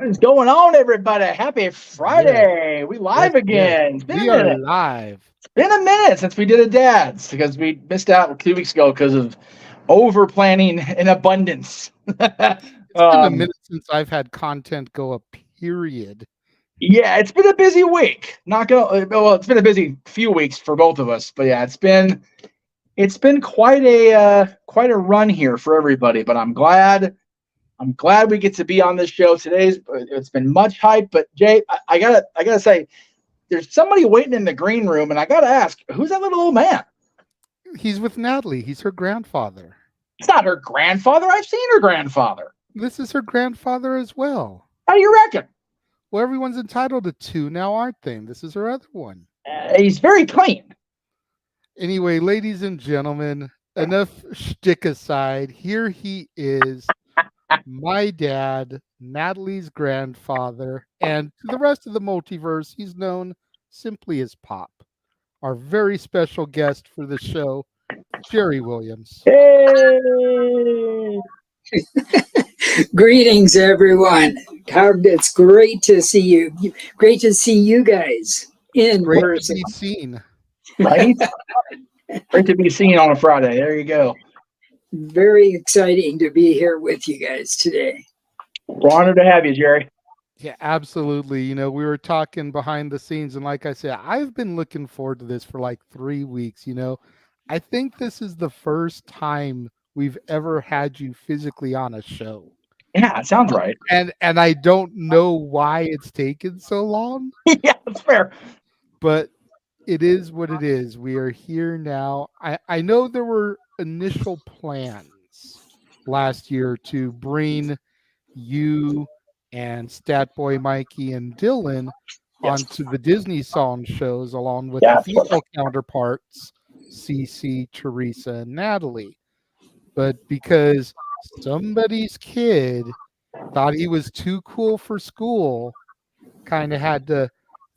What is going on, everybody? Happy Yes, Friday. We yes, live yes. again. It's been a We are minute. live. It's been a minute since we did a dads because we missed out 2 weeks ago because of over planning in abundance. It's been a minute since I've had content go up, period. Yeah, it's been a busy week. Not gonna well, it's been a busy few weeks for both of us, but yeah, it's been quite a run here for everybody. But I'm glad we get to be on this show today. It's been much hype, but Jay, I gotta say, there's somebody waiting in the green room, and I gotta ask, who's that little old man? He's with Natalie. He's her grandfather. It's not her grandfather. I've seen her grandfather. This is her grandfather as well. How do you reckon? Well, everyone's entitled to two now, aren't they? This is her other one. He's very clean. Anyway, ladies and gentlemen, enough shtick aside. Here he is, my dad, Natalie's grandfather, and to the rest of the multiverse, he's known simply as Pop. Our very special guest for the show, Jerry Williams. Hey, Greetings, everyone. It's great to see you. Great to see you guys in Great to person. be seen. right? Great to be seen on a Friday. There you go. Very exciting to be here with you guys today. We're honored to have you, Jerry. Yeah, absolutely. You know, we were talking behind the scenes, and like I said, I've been looking forward to this for like 3 weeks. You know, I think this is the first time we've ever had you physically on a show. Yeah, it sounds right. And I don't know why it's taken so long, Yeah, that's fair. but it is what it is. We are here now. I know there were initial plans last year to bring you and Statboy Mikey and Dylan Yes. onto the Disney song shows along with Yeah. the female counterparts, Cece, Teresa, and Natalie. But because somebody's kid thought he was too cool for school, kind of had to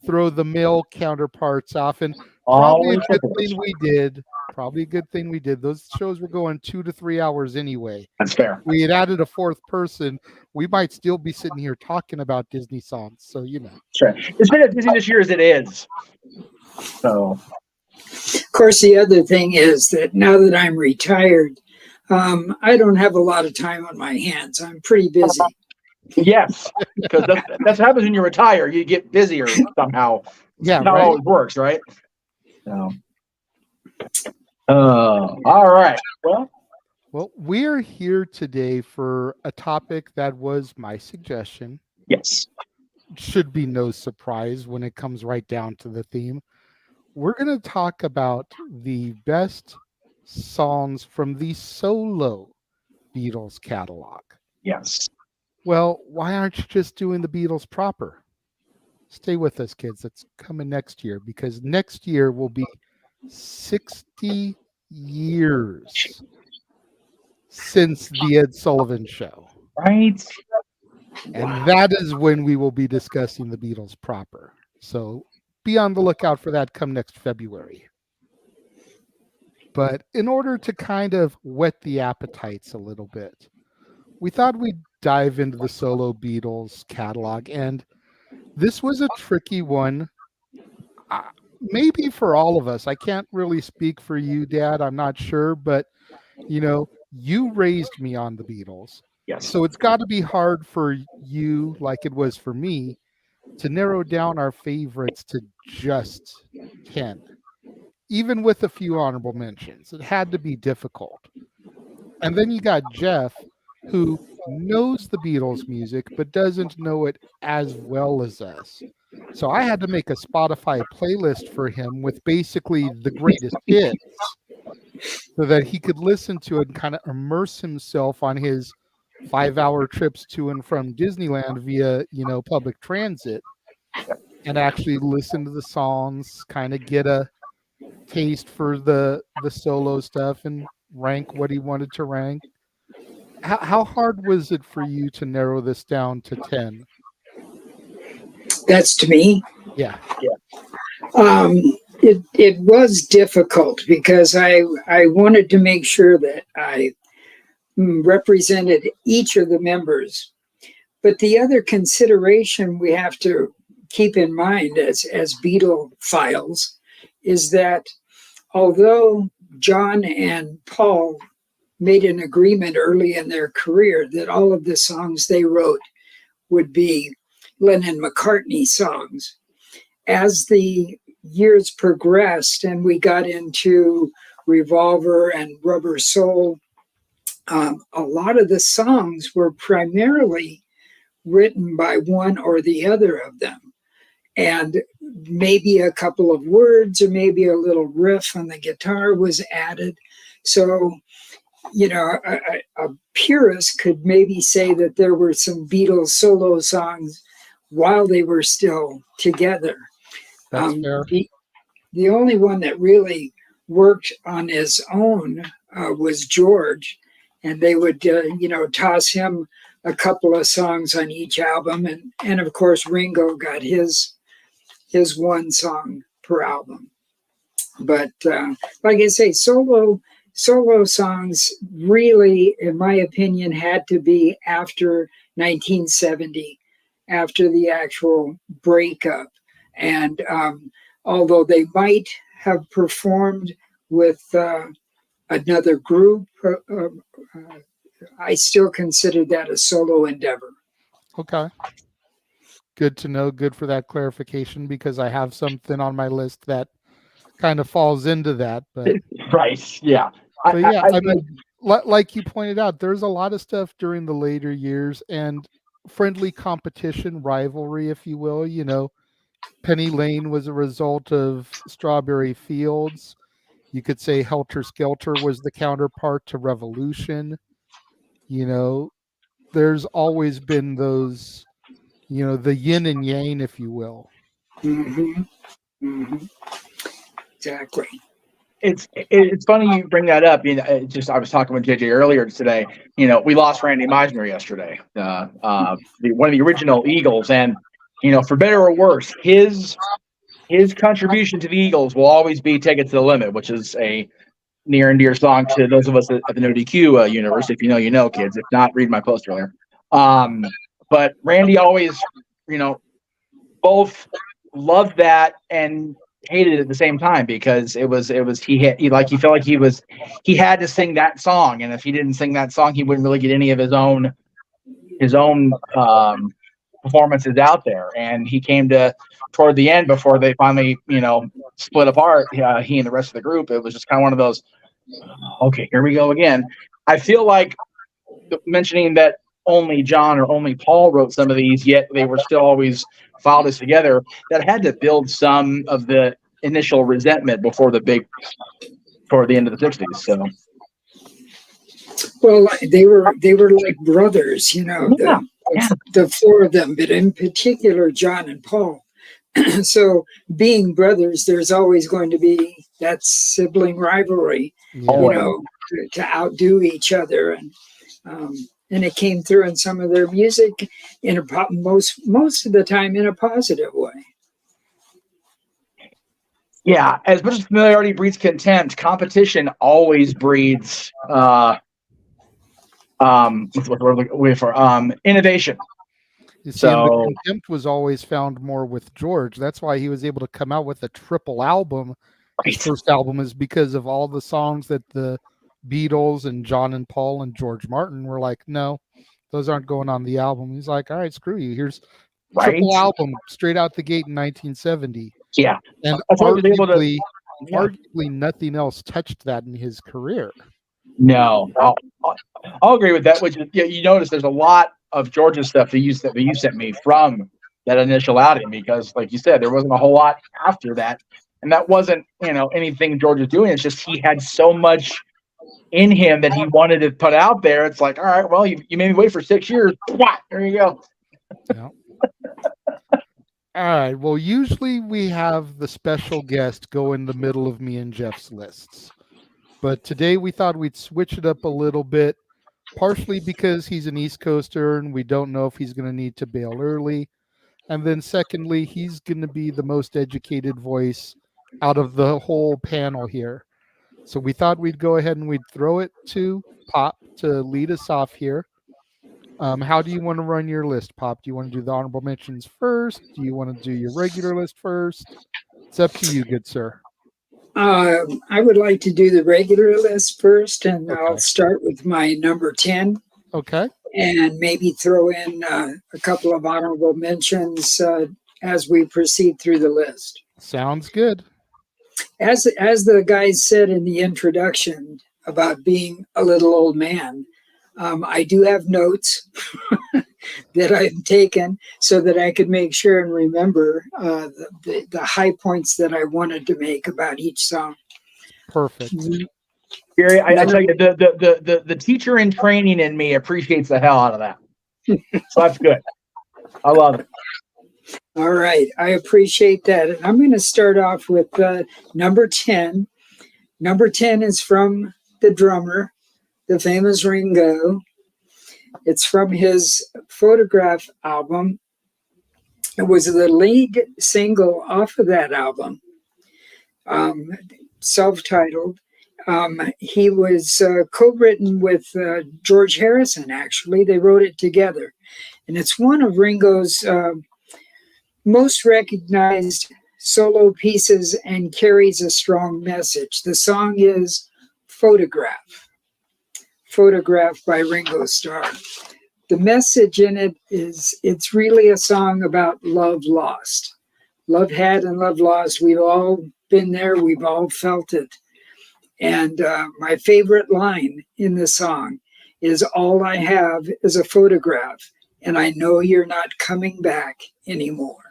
throw the male counterparts off. And probably a Always good look at this. thing we did. Probably a good thing we did. Those shows were going 2 to 3 hours anyway. That's fair. We had added a fourth person, we might still be sitting here talking about Disney songs. So, you know. That's right. It's been as busy this year as it is. So, Of course, the other thing is that now that I'm retired, I don't have a lot of time on my hands. I'm pretty busy. yes, because that's what happens when you retire. You get busier somehow. Yeah, Not right. always works, right? So, all right. Well, we are here today for a topic that was my suggestion. Yes. Should be no surprise when it comes right down to the theme. We're going to talk about the best songs from the solo Beatles catalog. Yes. Well, why aren't you just doing the Beatles proper? Stay with us, kids. It's coming next year because next year will be 60 years since the Ed Sullivan Show. Right. And that is when we will be discussing the Beatles proper. So be on the lookout for that come next February. But in order to kind of whet the appetites a little bit, we thought we'd dive into the solo Beatles catalog. And this was a tricky one, maybe for all of us. I can't really speak for you, Dad. I'm not sure. But, you know, you raised me on the Beatles. Yes. So it's got to be hard for you, like it was for me, to narrow down our favorites to just 10. Even with a few honorable mentions, it had to be difficult. And then you got Jeff, who knows the Beatles music, but doesn't know it as well as us. So I had to make a Spotify playlist for him with basically the greatest hits so that he could listen to it and kind of immerse himself on his 5-hour trips to and from Disneyland via, you know, public transit and actually listen to the songs, kind of get a taste for the solo stuff and rank what he wanted to rank. How hard was it for you to narrow this down to 10? That's to me. Yeah. It was difficult because I wanted to make sure that I represented each of the members. But the other consideration we have to keep in mind as Beatle-philes is that although John and Paul made an agreement early in their career that all of the songs they wrote would be Lennon-McCartney songs, as the years progressed and we got into Revolver and Rubber Soul, a lot of the songs were primarily written by one or the other of them. And maybe a couple of words or maybe a little riff on the guitar was added. So, you know, a purist could maybe say that there were some Beatles solo songs while they were still together. That's fair. The only one that really worked on his own was George. And they would, you know, toss him a couple of songs on each album. And of course, Ringo got his one song per album. But like I say, solo songs really, in my opinion, had to be after 1970, after the actual breakup. And although they might have performed with another group, I still consider that a solo endeavor. Okay. Good to know. Good for that clarification, because I have something on my list that kind of falls into that. But right, yeah. So yeah, I mean, like you pointed out, there's a lot of stuff during the later years and friendly competition, rivalry, if you will. You know, Penny Lane was a result of Strawberry Fields. You could say Helter Skelter was the counterpart to Revolution. You know, there's always been those, you know, the yin and yang, if you will. Mm-hmm. Mm-hmm. Exactly. It's funny you bring that up. You know, I was talking with JJ earlier today. You know, we lost Randy Meisner yesterday, one of the original Eagles, and you know, for better or worse, his contribution to the Eagles will always be "Take It to the Limit," which is a near and dear song to those of us at the No DQ universe. If you know, you know, kids. If not, read my post earlier. But Randy always, you know, both loved that and hated it at the same time, because he felt like he had to sing that song, and if he didn't sing that song, he wouldn't really get any of his own performances out there. And he came to toward the end, before they finally, you know, split apart, he and the rest of the group, it was just kind of one of those, okay, here we go again. I feel like mentioning that only John or only Paul wrote some of these, yet they were still always filed as together, that had to build some of the initial resentment before the end of the 60s. So, well, they were like brothers, you know, the four of them, but in particular John and Paul. So being brothers, there's always going to be that sibling rivalry, you know, to outdo each other. And it came through in some of their music in most of the time in a positive way. Yeah, as much as familiarity breeds contempt, competition always breeds innovation. You see, the contempt was always found more with George. That's why he was able to come out with a triple album. Right. His first album is because of all the songs that the Beatles and John and Paul and George Martin were like, no, those aren't going on the album. He's like, all right, screw you. Here's triple album straight out the gate in 1970. Yeah. And arguably nothing else touched that in his career. No, I'll agree with that. Which you notice there's a lot of George's stuff that you sent me from that initial outing, because, like you said, there wasn't a whole lot after that, and that wasn't, you know, anything George was doing. It's just he had so much in him that he wanted to put out there. It's like, all right, well, you made me wait for 6 years. There you go. Yeah. All right. Well, usually we have the special guest go in the middle of me and Jeff's lists. But today we thought we'd switch it up a little bit, partially because he's an East Coaster and we don't know if he's going to need to bail early. And then secondly, he's going to be the most educated voice out of the whole panel here. So we thought we'd go ahead and we'd throw it to Pop to lead us off here. How do you want to run your list, Pop? Do you want to do the honorable mentions first? Do you want to do your regular list first? It's up to you, good sir. I would like to do the regular list first, and I'll Okay. start with my number 10 Okay. and maybe throw in a couple of honorable mentions as we proceed through the list. Sounds good. As the guys said in the introduction about being a little old man, I do have notes that I've taken so that I could make sure and remember the high points that I wanted to make about each song. Perfect. Gary, I tell you, the teacher in training in me appreciates the hell out of that. So that's good. I love it. All right. I appreciate that. And I'm going to start off with number 10. Number 10 is from the drummer, the famous Ringo. It's from his Photograph album. It was the lead single off of that album, self-titled. He was co-written with George Harrison, actually. They wrote it together. And it's one of Ringo's most recognized solo pieces and carries a strong message. The song is Photograph. Photograph by Ringo Starr. The message in it is, it's really a song about love lost. Love had and love lost. We've all been there. We've all felt it. And my favorite line in the song is, all I have is a photograph, and I know you're not coming back anymore.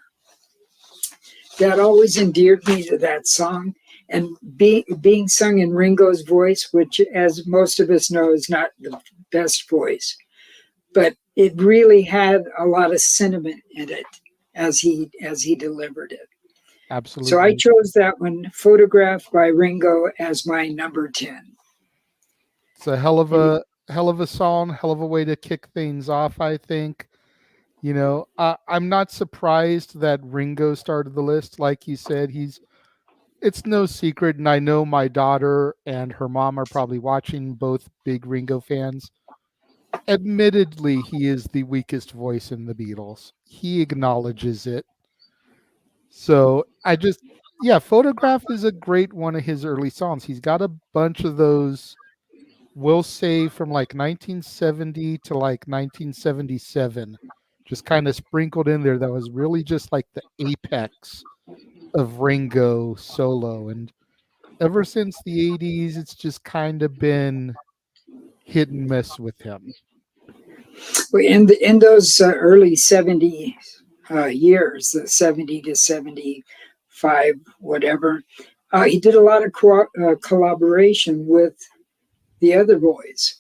That always endeared me to that song. And being sung in Ringo's voice, which, as most of us know, is not the best voice, but it really had a lot of sentiment in it as he delivered it. Absolutely. So I chose that one, Photograph by Ringo, as my number 10. It's a hell of a song, hell of a way to kick things off, I think. You know, I'm not surprised that Ringo started the list. Like you said, it's no secret, and I know my daughter and her mom are probably watching, both big Ringo fans. Admittedly, he is the weakest voice in the Beatles. He acknowledges it. So Photograph is a great one of his early songs. He's got a bunch of those, we'll say from like 1970 to like 1977, just kind of sprinkled in there. That was really just like the apex of Ringo solo. And ever since the 80s, it's just kind of been hit and miss with him. Well, in those early 70 years, the 70 to 75, whatever, he did a lot of collaboration with the other boys.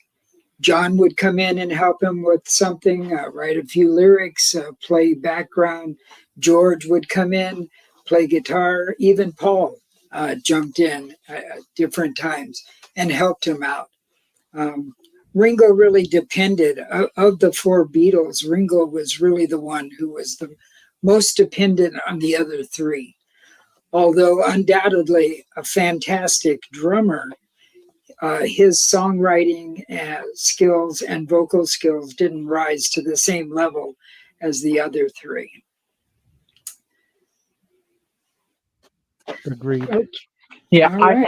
John would come in and help him with something, write a few lyrics, play background. George would come in, play guitar. Even Paul jumped in at different times and helped him out. Ringo really depended, of the four Beatles, Ringo was really the one who was the most dependent on the other three. Although undoubtedly a fantastic drummer, his songwriting skills and vocal skills didn't rise to the same level as the other three. Agreed. Yeah, right.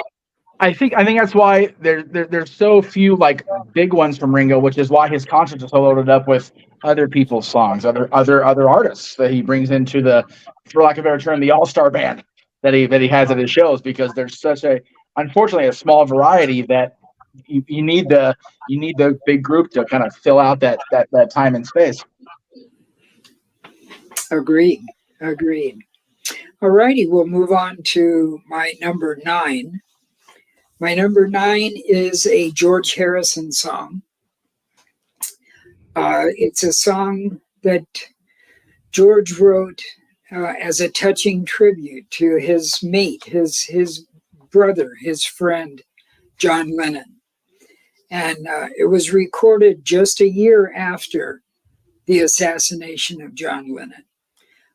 I think that's why there's so few like big ones from Ringo, which is why his concerts are so loaded up with other people's songs, other artists that he brings into the, for lack of a better term, the all-star band that he has at his shows, because there's such unfortunately a small variety that you need the big group to kind of fill out that time and space. Agreed. All righty, we'll move on to my number 9. My number 9 is a George Harrison song. It's a song that George wrote as a touching tribute to his mate, his brother, his friend, John Lennon. And it was recorded just a year after the assassination of John Lennon,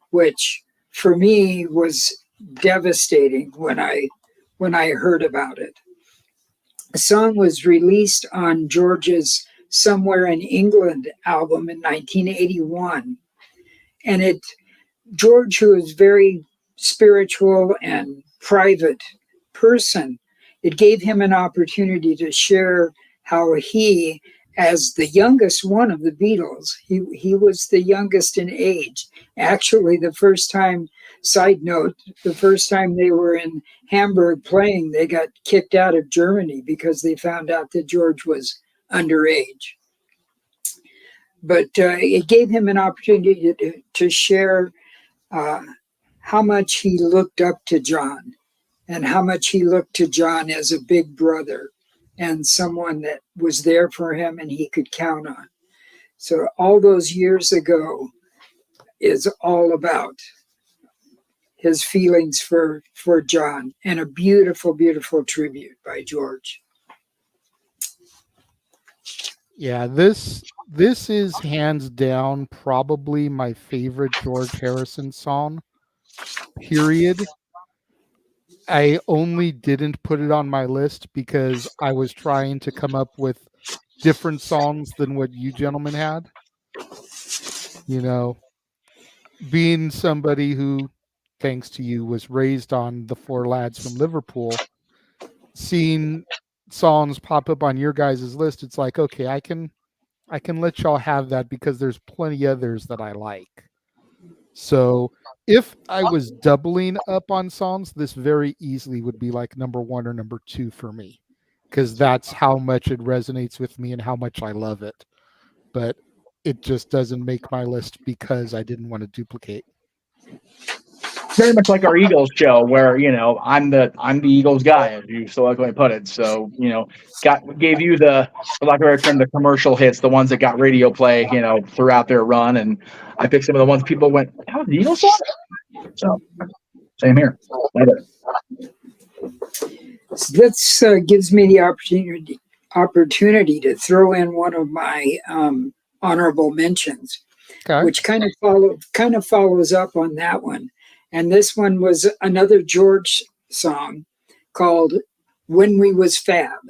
which for me was devastating when I heard about it. The song was released on George's Somewhere in England album in 1981. And George, who is very spiritual and private person, it gave him an opportunity to share how he, as the youngest one of the Beatles, he was the youngest in age. Actually, side note, the first time they were in Hamburg playing, they got kicked out of Germany because they found out that George was underage. But it gave him an opportunity to share how much he looked up to John, and how much he looked to John as a big brother and someone that was there for him and he could count on. So all those years ago is all about his feelings for John, and a beautiful, beautiful tribute by George. Yeah, this is hands down probably my favorite George Harrison song, period. I only didn't put it on my list because I was trying to come up with different songs than what you gentlemen had. You know, being somebody who, thanks to you, was raised on the Four Lads from Liverpool, seeing songs pop up on your guys' list, it's like, okay, I can let y'all have that because there's plenty others that I like. So if I was doubling up on songs, this very easily would be like number 1 or number 2 for me, because that's how much it resonates with me and how much I love it. But it just doesn't make my list because I didn't want to duplicate. Very much like our Eagles show, where I'm the Eagles guy, as you so eloquently put it. So gave you for lack of a better term, the commercial hits, the ones that got radio play, throughout their run, and I picked some of the ones people went, "Oh, the Eagles song." So same here. So this gives me the opportunity to throw in one of my honorable mentions, Okay. which kind of follows up on that one. And this one was another George song called "When We Was Fab."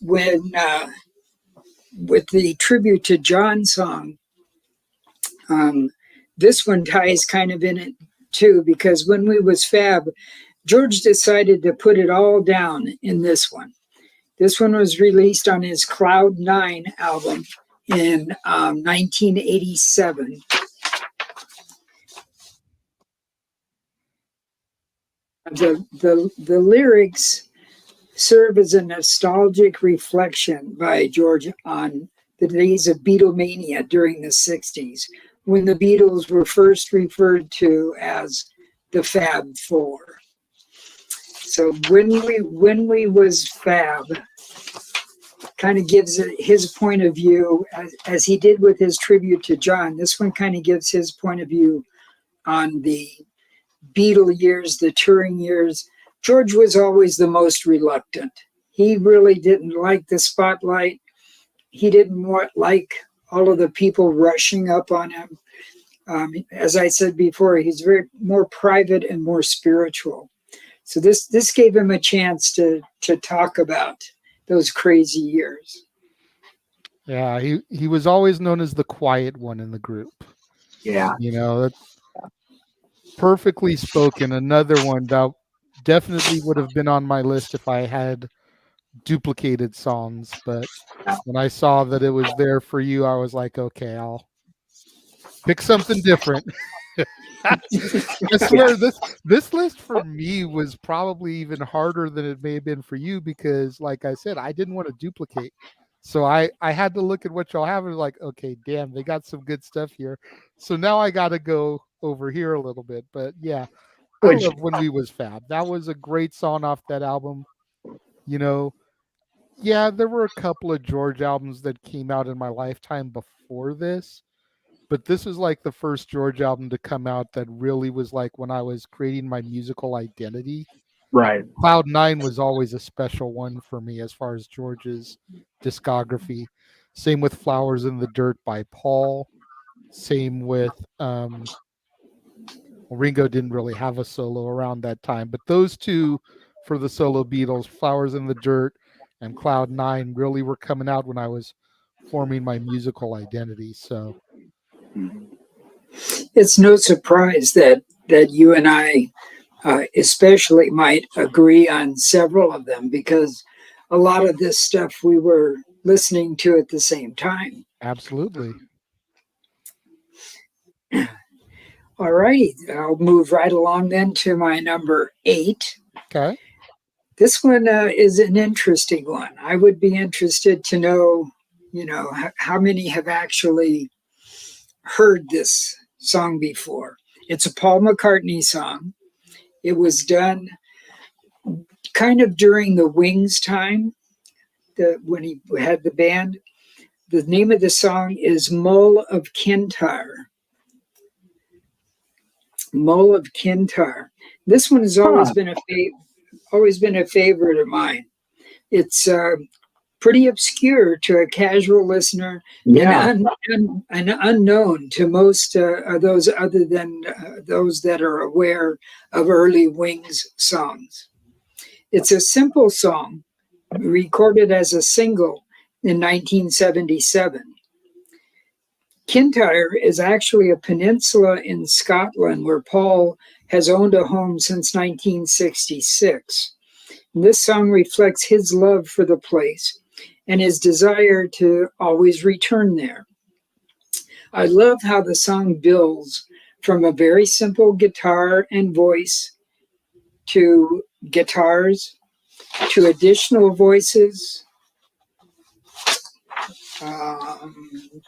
With the tribute to John song, this one ties kind of in it too, because when we was fab, George decided to put it all down in this one. This one was released on his Cloud 9 album in 1987. The lyrics serve as a nostalgic reflection by George on the days of Beatlemania during the 60s, when the Beatles were first referred to as the Fab Four. So when we was fab kind of gives his point of view, as he did with his tribute to John. This one kind of gives his point of view on the Beatle years, the touring years. George was always the most reluctant. He really didn't like the spotlight. He didn't like all of the people rushing up on him. As I said before, he's very more private and more spiritual. So this gave him a chance to talk about those crazy years. Yeah, he was always known as the quiet one in the group. Yeah. That's perfectly spoken. Another one that definitely would have been on my list if I had duplicated songs, but when I saw that it was there for you, I was like, okay, I'll pick something different. I swear this list for me was probably even harder than it may have been for you, because like I said, I didn't want to duplicate. So I had to look at what y'all have and was like, okay, damn, they got some good stuff here. So now I got to go over here a little bit. But yeah, I love When We Was Fab. That was a great song off that album. Yeah, there were a couple of George albums that came out in my lifetime before this, but this is like the first George album to come out that really was like when I was creating my musical identity. Right. Cloud 9 was always a special one for me as far as George's discography. Same with Flowers in the Dirt by Paul. Same with Ringo didn't really have a solo around that time, but those two for the solo Beatles, Flowers in the Dirt and Cloud 9 really were coming out when I was forming my musical identity. So It's no surprise that you and I especially might agree on several of them, because a lot of this stuff we were listening to at the same time. absolutely. All right, I'll move right along then to my number 8. Okay. This one is an interesting one. I would be interested to know, how many have actually heard this song before. It's a Paul McCartney song. It was done kind of during the Wings time, when he had the band. The name of the song is Mull of Kintyre. Mull of Kintyre. This one has always been a favorite of mine. It's pretty obscure to a casual listener, and unknown to most of those other than those that are aware of early Wings songs. It's a simple song recorded as a single in 1977. Kintyre is actually a peninsula in Scotland where Paul has owned a home since 1966. And this song reflects his love for the place and his desire to always return there. I love how the song builds from a very simple guitar and voice to guitars to additional voices.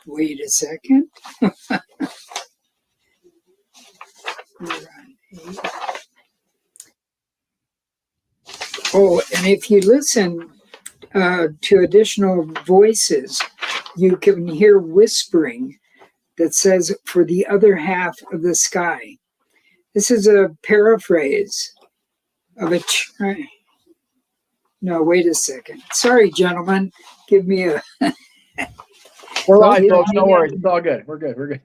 Wait a second. Oh, and if you listen to additional voices, you can hear whispering that says, "for the other half of the sky." This is a paraphrase of a... No, wait a second. Sorry, gentlemen. Give me a... We're live, folks. No worries. It's all good. We're good.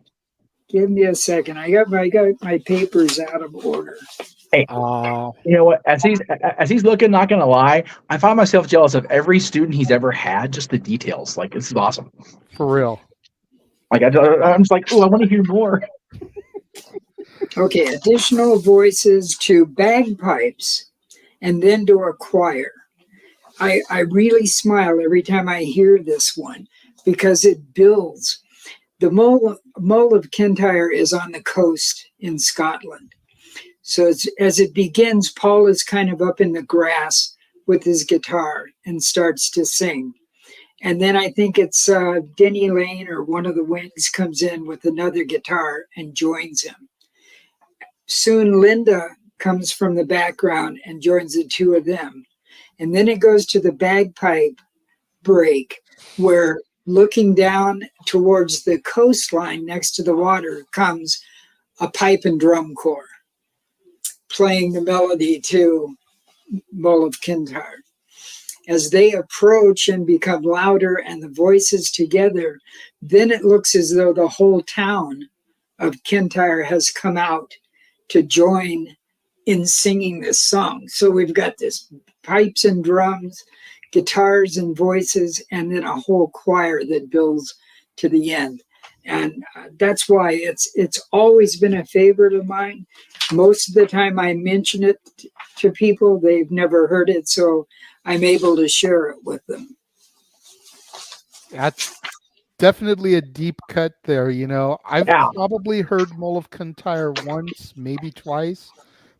Give me a second. I got my papers out of order. Hey, you know what? As he's looking, not gonna lie, I find myself jealous of every student he's ever had. Just the details, like, this is awesome. For real. Like, I'm just like, oh, I want to hear more. Okay, additional voices to bagpipes, and then to a choir. I really smile every time I hear this one, because it builds. The Mull of Kintyre is on the coast in Scotland. So as it begins, Paul is kind of up in the grass with his guitar and starts to sing. And then I think it's Denny Lane or one of the Wings comes in with another guitar and joins him. Soon Linda comes from the background and joins the two of them. And then it goes to the bagpipe break, where looking down towards the coastline next to the water comes a pipe and drum corps playing the melody to Mull of Kintyre. As they approach and become louder and the voices together, then it looks as though the whole town of Kintyre has come out to join in singing this song. So we've got this pipes and drums, guitars and voices, and then a whole choir that builds to the end. And that's why it's always been a favorite of mine. Most of the time I mention it to people, they've never heard it, so I'm able to share it with them. That's definitely a deep cut there. I've probably heard Mull of Kintyre once, maybe twice,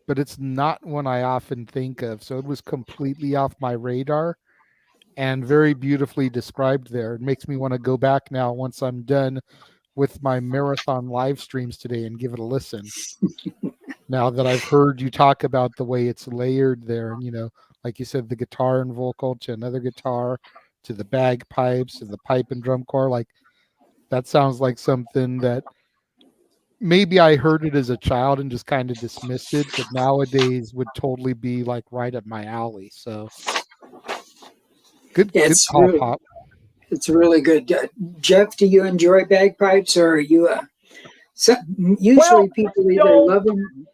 but it's not one I often think of. So it was completely off my radar and very beautifully described there. It makes me want to go back now once I'm done with my marathon live streams today and give it a listen. Now that I've heard you talk about the way it's layered there, and like you said, the guitar and vocal to another guitar to the bagpipes to the pipe and drum corps, like that sounds like something that maybe I heard it as a child and just kind of dismissed it, but nowadays would totally be like right up my alley. So good call, really, Pop. It's really good. Jeff, do you enjoy bagpipes, or are you usually people either love them?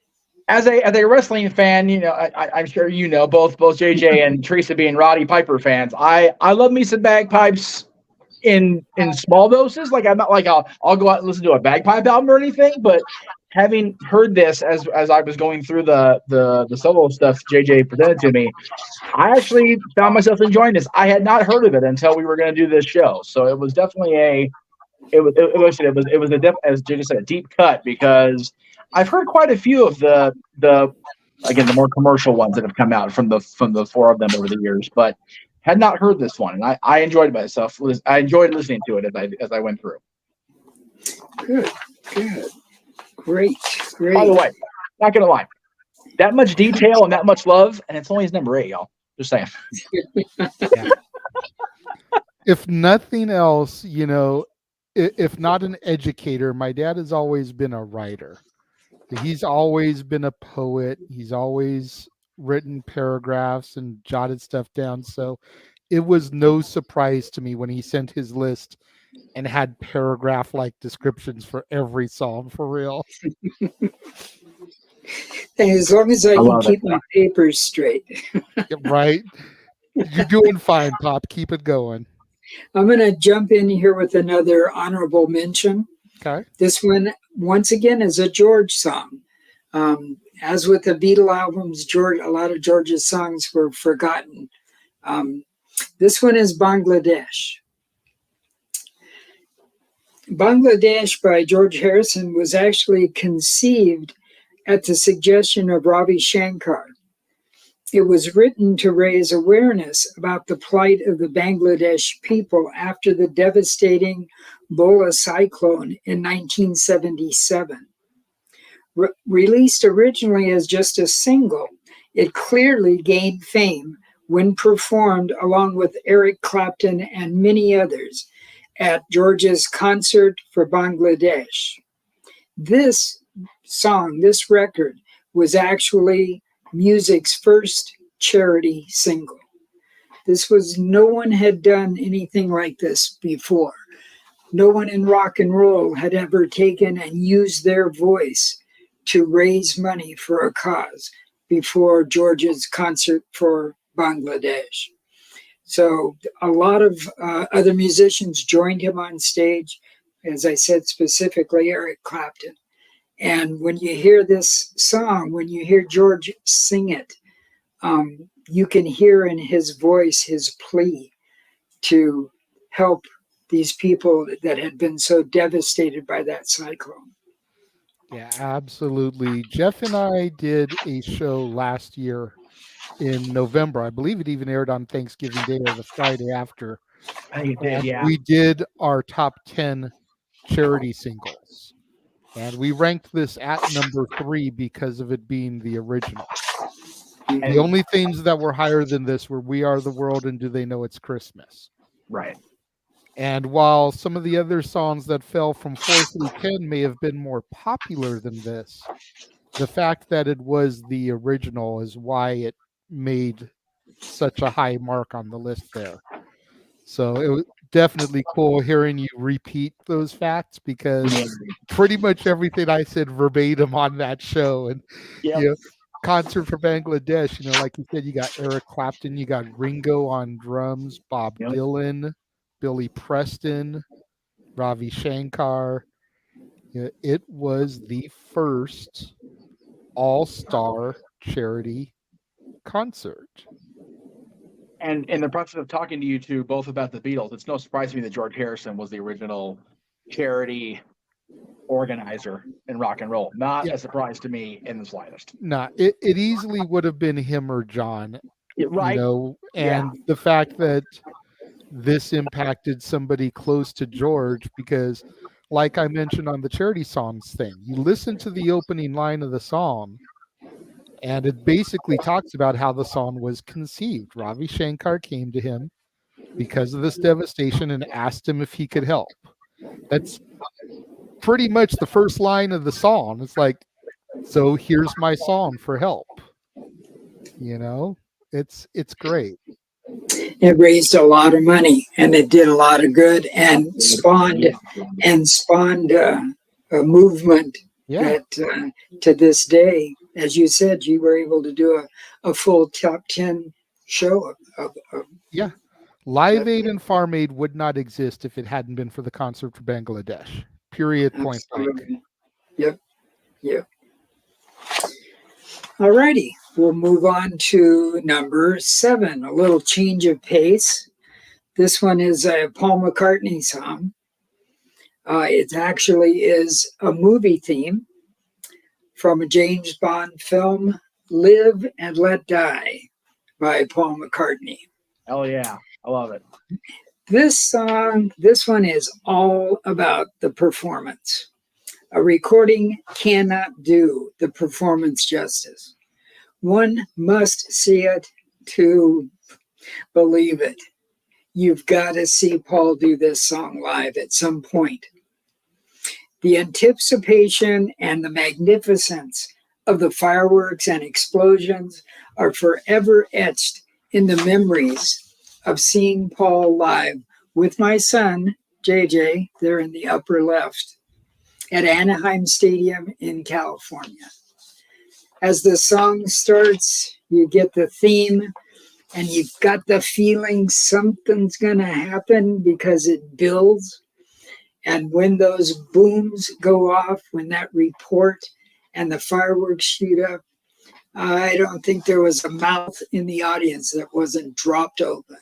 as a wrestling fan, I'm sure both JJ and Teresa being Roddy Piper fans. I love me some bagpipes in small doses. Like I'm not like I'll go out and listen to a bagpipe album or anything, but having heard this as I was going through the solo stuff JJ presented to me, I actually found myself enjoying this. I had not heard of it until we were going to do this show, so it was definitely as JJ said, a deep cut, because I've heard quite a few of the more commercial ones that have come out from the four of them over the years, but had not heard this one, and I enjoyed myself. I enjoyed listening to it as I went through. Good, great. By the way, not gonna lie, that much detail and that much love, and it's only his number 8, y'all. Just saying. Yeah. If nothing else, if not an educator, my dad has always been a writer. He's always been a poet. He's always written paragraphs and jotted stuff down. So it was no surprise to me when he sent his list and had paragraph-like descriptions for every song, for real. And as long as I can keep my papers straight. Right. You're doing fine, Pop. Keep it going. I'm going to jump in here with another honorable mention. Okay. This one, once again, is a George song. As with the Beatles albums, a lot of George's songs were forgotten. This one is Bangladesh. Bangladesh by George Harrison was actually conceived at the suggestion of Ravi Shankar. It was written to raise awareness about the plight of the Bangladesh people after the devastating Bola cyclone in 1977. Released originally as just a single, it clearly gained fame when performed along with Eric Clapton and many others at George's Concert for Bangladesh. This song, this record, was actually music's first charity single. No one had done anything like this before. No one in rock and roll had ever taken and used their voice to raise money for a cause before George's Concert for Bangladesh. So a lot of other musicians joined him on stage, as I said, specifically Eric Clapton. And when you hear this song, when you hear George sing it, you can hear in his voice his plea to help these people that had been so devastated by that cyclone. Yeah, absolutely. Jeff and I did a show last year in November. I believe it even aired on Thanksgiving Day or the Friday after. I think it did, yeah. We did our top 10 charity singles. And we ranked this at number 3 because of it being the original. The only things that were higher than this were We Are the World and Do They Know It's Christmas. Right. And while some of the other songs that fell from 4 through 10 may have been more popular than this, the fact that it was the original is why it made such a high mark on the list there. So it was definitely cool hearing you repeat those facts, because pretty much everything I said verbatim on that show. And Concert for Bangladesh, like you said, you got Eric Clapton, you got Ringo on drums, Bob Dylan, Billy Preston, Ravi Shankar. It was the first all-star charity concert. And in the process of talking to you two both about the Beatles, it's no surprise to me that George Harrison was the original charity organizer in rock and roll. Not a surprise to me in the slightest. No, it easily would have been him or John. Right. And the fact that this impacted somebody close to George, because like I mentioned on the charity songs thing, you listen to the opening line of the song and it basically talks about how the song was conceived. Ravi Shankar came to him because of this devastation and asked him if he could help. That's pretty much the first line of the song. It's like, so here's my song for help. It's great. It raised a lot of money and it did a lot of good and spawned a movement that to this day as you said, you were able to do a full top 10 show of Yeah. Live Aid and Farm Aid would not exist if it hadn't been for the concert for Bangladesh. Period. Point blank. absolutely. Yep. Yep. All righty. We'll move on to number 7, a little change of pace. This one is a Paul McCartney song. It actually is a movie theme from a James Bond film, Live and Let Die, by Paul McCartney. Oh yeah, I love it. This song, this one is all about the performance. A recording cannot do the performance justice. One must see it to believe it. You've got to see Paul do this song live at some point. The anticipation and the magnificence of the fireworks and explosions are forever etched in the memories of seeing Paul live with my son, JJ, there in the upper left, at Anaheim Stadium in California. As the song starts, you get the theme and you've got the feeling something's going to happen because it builds. And when those booms go off, when that report and the fireworks shoot up, I don't think there was a mouth in the audience that wasn't dropped open.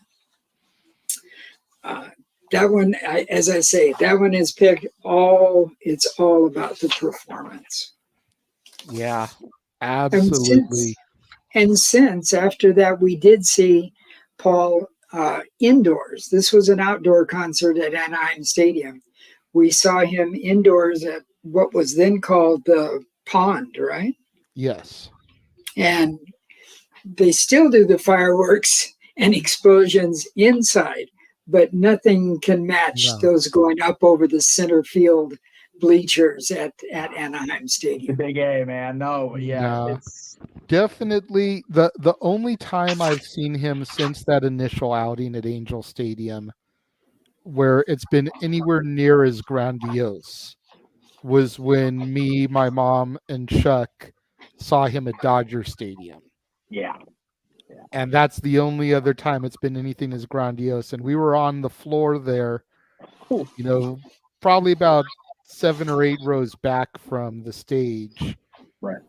That one, as I say, that one is picked it's all about the performance. Yeah, absolutely. And since after that, we did see Paul indoors. This was an outdoor concert at Anaheim Stadium. We saw him indoors at what was then called the Pond, right? Yes. And they still do the fireworks and explosions inside, but nothing can match those going up over the center field bleachers at Anaheim Stadium. The big A, man. No, yeah. It's definitely the only time I've seen him since that initial outing at Angel Stadium where it's been anywhere near as grandiose was when me, my mom, and Chuck saw him at Dodger Stadium. Yeah. And that's the only other time it's been anything as grandiose. And we were on the floor there, you know, probably about 7 or 8 rows back from the stage. Right.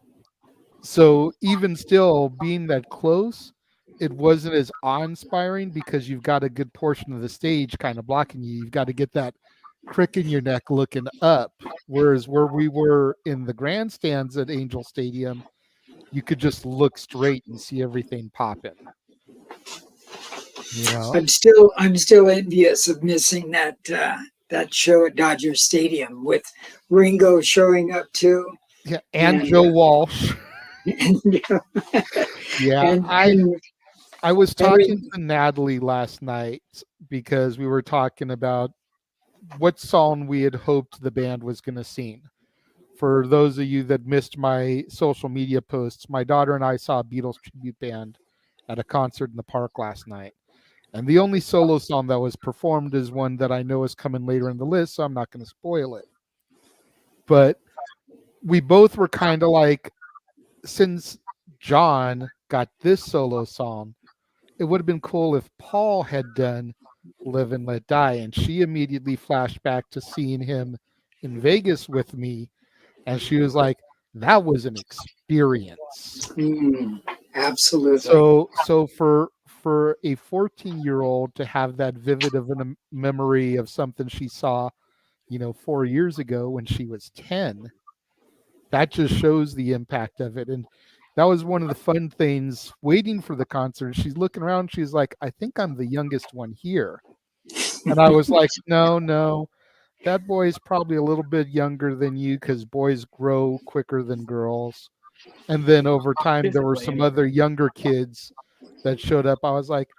So even still, being that close, it wasn't as awe-inspiring because you've got a good portion of the stage kind of blocking you. You've got to get that crick in your neck looking up. Whereas where we were in the grandstands at Angel Stadium, you could just look straight and see everything popping. You know? I'm still envious of missing that show at Dodger Stadium with Ringo showing up too. Yeah, and Joe Walsh. I was talking to Natalie last night because we were talking about what song we had hoped the band was going to sing. For those of you that missed my social media posts, my daughter and I saw a Beatles tribute band at a concert in the park last night. And the only solo song that was performed is one that I know is coming later in the list, so I'm not going to spoil it. But we both were kind of like, since John got this solo song, it would have been cool if Paul had done Live and Let Die. And she immediately flashed back to seeing him in Vegas with me. And she was like, that was an experience. Absolutely. So for a 14-year-old to have that vivid of a memory of something she saw, 4 years ago when she was 10, that just shows the impact of it. And that was one of the fun things waiting for the concert. She's looking around. She's like, I think I'm the youngest one here. And I was like, no, that boy's probably a little bit younger than you because boys grow quicker than girls. And then over time, there were some other younger kids that showed up. I was like,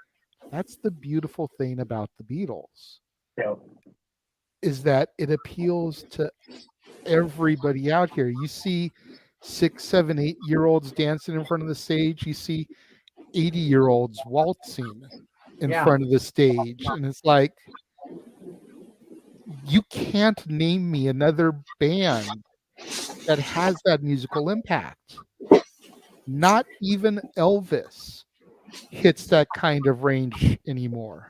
that's the beautiful thing about the Beatles, is that it appeals to everybody out here. You see 6, 7, 8-year-olds dancing in front of the stage. You see 80-year-olds waltzing in front of the stage. And it's like, you can't name me another band that has that musical impact. Not even Elvis hits that kind of range anymore.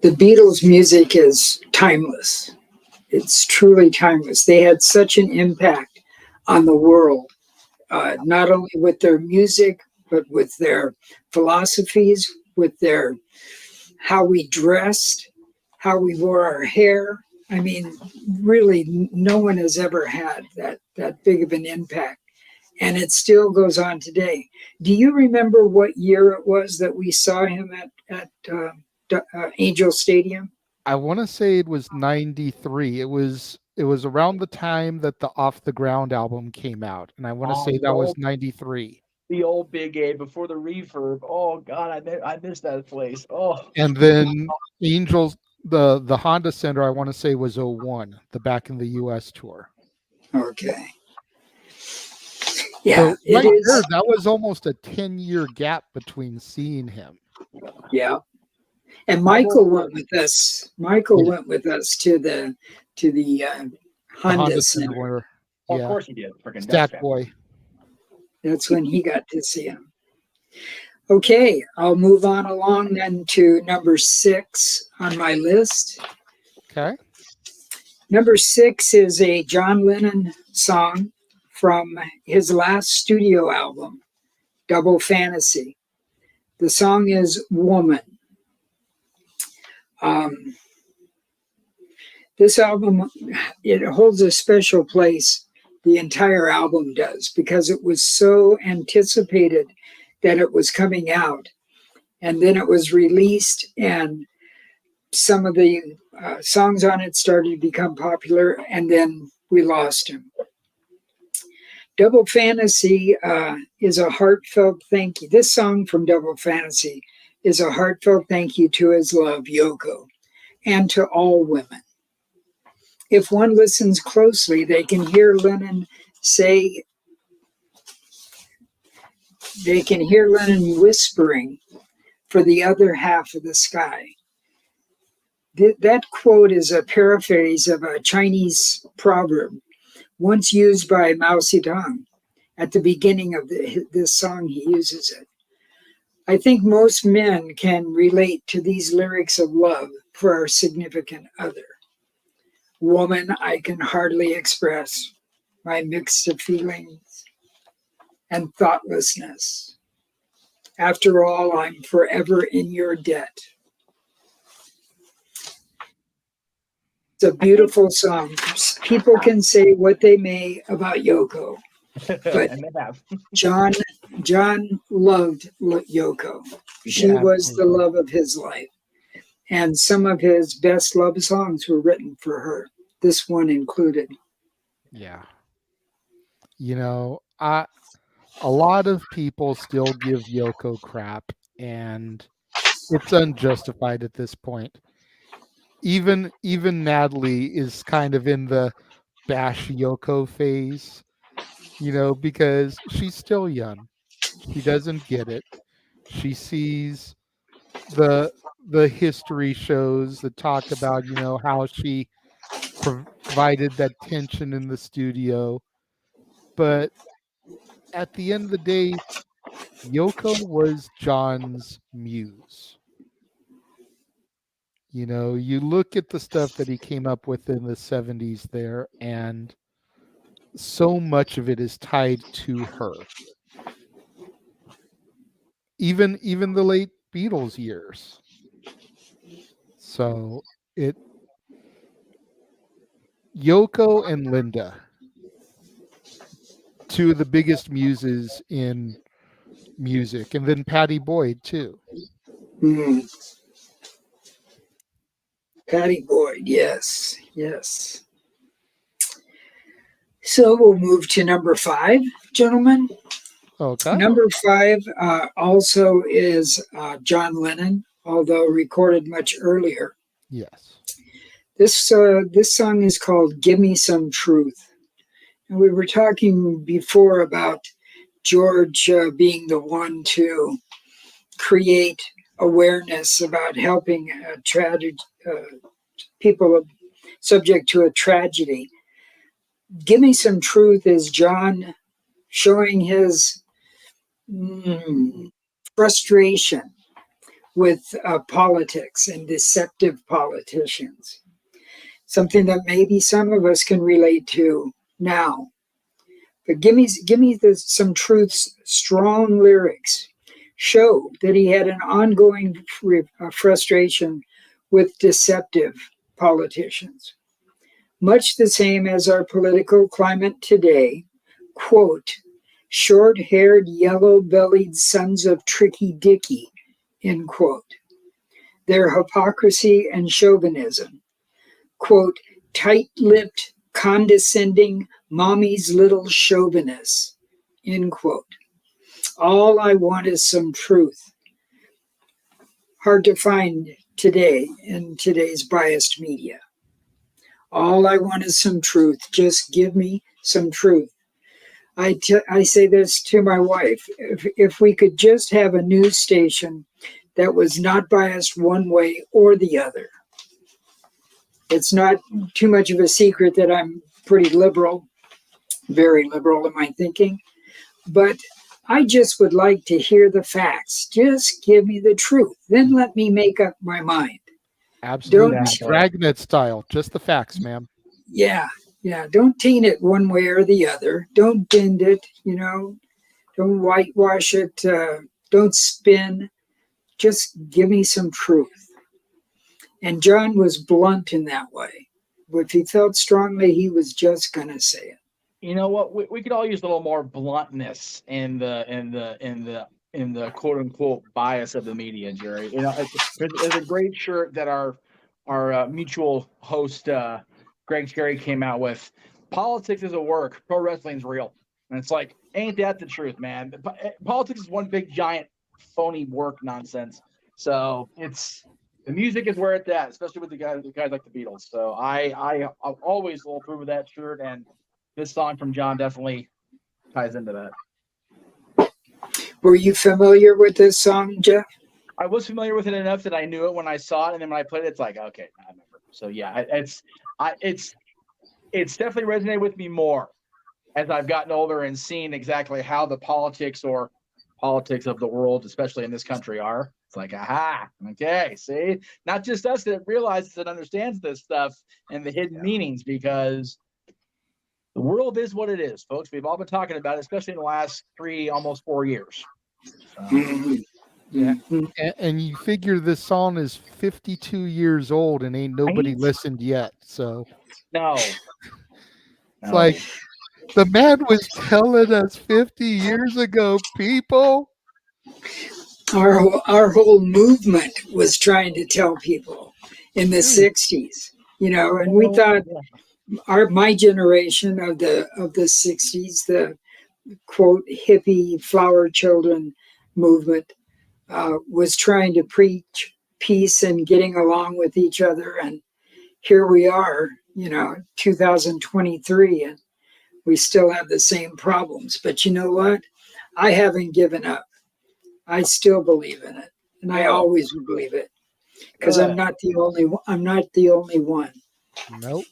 The Beatles' music is timeless. It's truly timeless. They had such an impact on the world, not only with their music, but with their philosophies, with their how we dressed, how we wore our hair. I mean, really, no one has ever had that big of an impact, and it still goes on today. Do you remember what year it was that we saw him at Angel Stadium? I want to say it was 93. It was around the time that the Off the Ground album came out, and I want to Oh, say the that was old, 93. the old Big A before the refurb. Oh God, I missed that place. Oh, And then Angels, the Honda Center, I want to say was 01, the Back in the US tour. Okay. Yeah, So it right there, is. that was almost a 10-year gap between seeing him. Yeah. And How Michael old went was with us. Michael Yeah, went with us to the the Honda Honda Center Center. where, oh, of yeah, course he did. Freaking Dutch Stack family. Boy. That's when he got to see him. Okay, I'll move on along then to number 6 on my list. Okay. Number 6 is a John Lennon song from his last studio album, Double Fantasy. The song is Woman. Um, this album, it holds a special place. The entire album does, because it was so anticipated that it was coming out. And then it was released, and some of the songs on it started to become popular, and then we lost him. Double Fantasy is a heartfelt thank you. This song from Double Fantasy is a heartfelt thank you to his love, Yoko, and to all women. If one listens closely, they can hear Lennon say, they can hear Lennon whispering for the other half of the sky. That quote is a paraphrase of a Chinese proverb once used by Mao Zedong. At the beginning of this song, he uses it. I think most men can relate to these lyrics of love for our significant other. Woman, I can hardly express my mix of feelings and thoughtlessness. After all, I'm forever in your debt. It's a beautiful song. People can say what they may about Yoko, but And they have. John loved Yoko. She Yeah. was the Absolutely. love of his life, and some of his best love songs were written for her. This one included. Yeah. You know, a lot of people still give Yoko crap, and it's unjustified at this point. Even Natalie is kind of in the bash Yoko phase, because she's still young. She doesn't get it. She sees the history shows that talk about, how she provided that tension in the studio. But at the end of the day, Yoko was John's muse. You look at the stuff that he came up with in the 70s there, and so much of it is tied to her. Even the late Beatles years. So Yoko and Linda, two of the biggest muses in music, and then Patty Boyd too. Mm. Patty Boyd, yes, yes. So we'll move to number 5, gentlemen. Okay. Number 5 also is John Lennon, although recorded much earlier. Yes. This song is called "Give Me Some Truth," and we were talking before about George being the one to create awareness about helping people subject to a tragedy. "Give Me Some Truth" is John showing his frustration with politics and deceptive politicians. Something that maybe some of us can relate to now. But give me some truths, strong lyrics show that he had an ongoing frustration with deceptive politicians. Much the same as our political climate today, quote, short-haired, yellow-bellied sons of Tricky Dicky, end quote. Their hypocrisy and chauvinism, quote, tight-lipped, condescending, mommy's little chauvinists, end quote. All I want is some truth. Hard to find today in today's biased media. All I want is some truth. Just give me some truth. I say this to my wife. If we could just have a news station that was not biased one way or the other. It's not too much of a secret that I'm pretty liberal, very liberal in my thinking, but I just would like to hear the facts. Just give me the truth. Then let me make up my mind. Absolutely. Dragnet style. Just the facts, ma'am. Yeah. Don't taint it one way or the other. Don't bend it, Don't whitewash it. Don't spin. Just give me some truth. And John was blunt in that way. If he felt strongly, he was just going to say it. You know what? We could all use a little more bluntness in the quote unquote bias of the media, Jerry. There's a great shirt that our mutual host Greg Cherry came out with. Politics is a work. Pro wrestling's real, and it's like, ain't that the truth, man? Politics is one big giant phony work nonsense. So the music is where it's at, especially with the guys like the Beatles. So I always will approve of that shirt, and this song from John definitely ties into that. Were you familiar with this song, Jeff? I was familiar with it enough that I knew it when I saw it, and then when I played it, it's like, okay, I remember. So yeah, it's definitely resonated with me more as I've gotten older and seen exactly how the politics of the world, especially in this country, are. It's like, aha, okay, see? Not just us that realizes and understands this stuff and the hidden meanings, because the world is what it is, folks. We've all been talking about it, especially in the last 3, almost 4 years. So. Yeah, and you figure this song is 52 years old and ain't nobody listened yet. So no. It's like the man was telling us 50 years ago, people. Our whole movement was trying to tell people in the 60s, and we thought my generation of the 60s, the quote hippie flower children movement, was trying to preach peace and getting along with each other. And here we are, 2023, and we still have the same problems. But you know what? I haven't given up. I still believe in it, and I always will believe it, because I'm not the only one. I'm not the only one. Nope.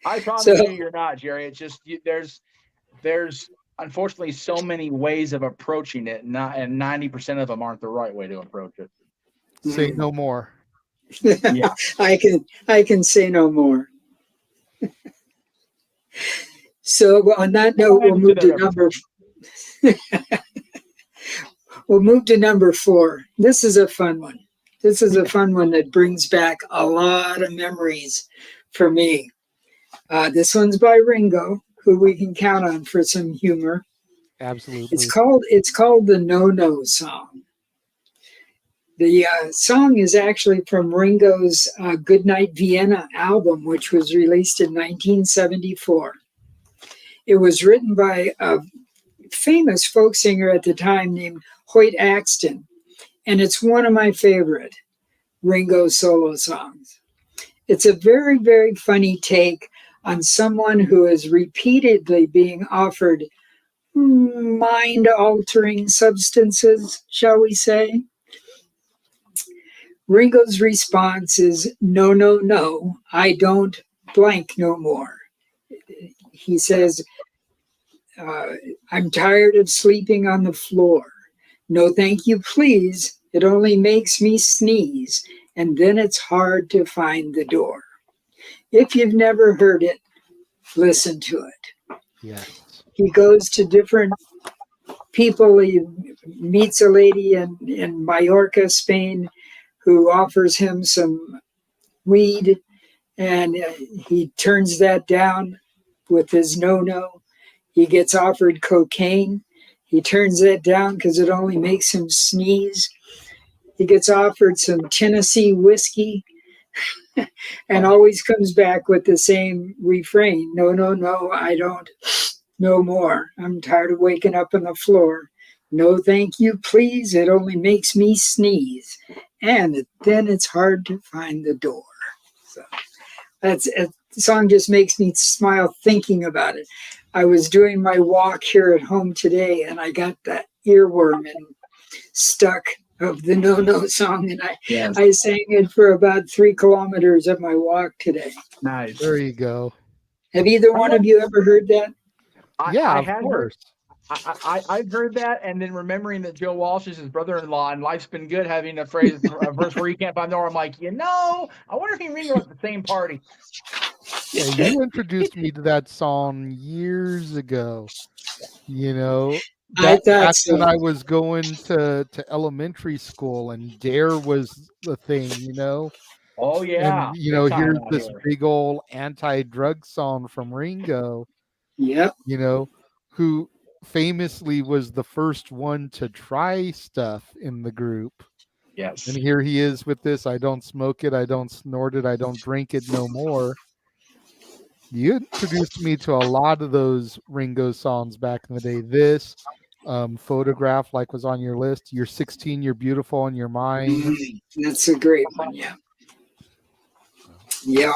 I promise you, you're not, Jerry. It's just there's unfortunately so many ways of approaching it, and 90% of them aren't the right way to approach it. Say no more. Yeah, I can say no more. So on that note, we'll move to number 4. This is a fun one. This is a fun one that brings back a lot of memories for me. This one's by Ringo, who we can count on for some humor. Absolutely. It's called the No Song. The song is actually from Ringo's Goodnight Vienna album, which was released in 1974. It was written by a famous folk singer at the time named Hoyt Axton, and it's one of my favorite Ringo solo songs. It's a very, very funny take on someone who is repeatedly being offered mind-altering substances, shall we say. Ringo's response is, no, I don't blank no more. He says, I'm tired of sleeping on the floor. No, thank you, please. It only makes me sneeze, and then it's hard to find the door. If you've never heard it, listen to it. Yes. He goes to different people. He meets a lady in Mallorca, Spain, who offers him some weed, and he turns that down with his no-no. He gets offered cocaine. He turns that down because it only makes him sneeze. He gets offered some Tennessee whiskey and always comes back with the same refrain. No, no, no, I don't. No more. I'm tired of waking up on the floor. No, thank you, please. It only makes me sneeze. And then it's hard to find the door. So the song just makes me smile thinking about it. I was doing my walk here at home today, and I got that earworm and stuck of the No No song, and I sang it for about 3 kilometers of my walk today. Nice. There you go. Have either one of you ever heard that? Yeah, I of had course. I've heard that, and then remembering that Joe Walsh is his brother-in-law, and life's been good, having a verse where you can't find nowhere. I'm like, I wonder if he really was at the same party. Yeah, you introduced me to that song years ago. I thought That's so. when I was going to elementary school, and Dare was the thing, Oh yeah, And big time here's out this here. big old anti-drug song from Ringo, Yep. who famously was the first one to try stuff in the group. Yes. And here he is with this: I don't smoke it, I don't snort it, I don't drink it no more. You introduced me to a lot of those Ringo songs back in the day. This Photograph, like was on your list. You're 16, you're beautiful in your mind. That's a great one. Yeah. Yeah.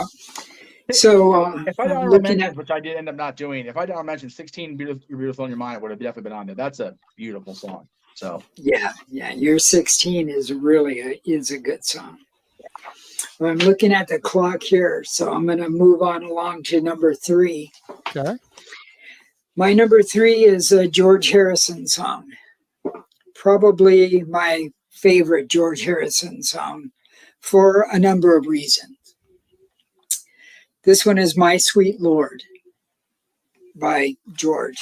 So If I I'm don't looking mention, at. which I did end up not doing, if I don't mention 16 beautiful, You're Beautiful in Your Mind, it would have definitely been on there. That's a beautiful song. So Yeah. You're 16 is really a good song. Well, I'm looking at the clock here, so I'm going to move on along to number 3. Okay. My number 3 is a George Harrison song. Probably my favorite George Harrison song for a number of reasons. This one is My Sweet Lord by George.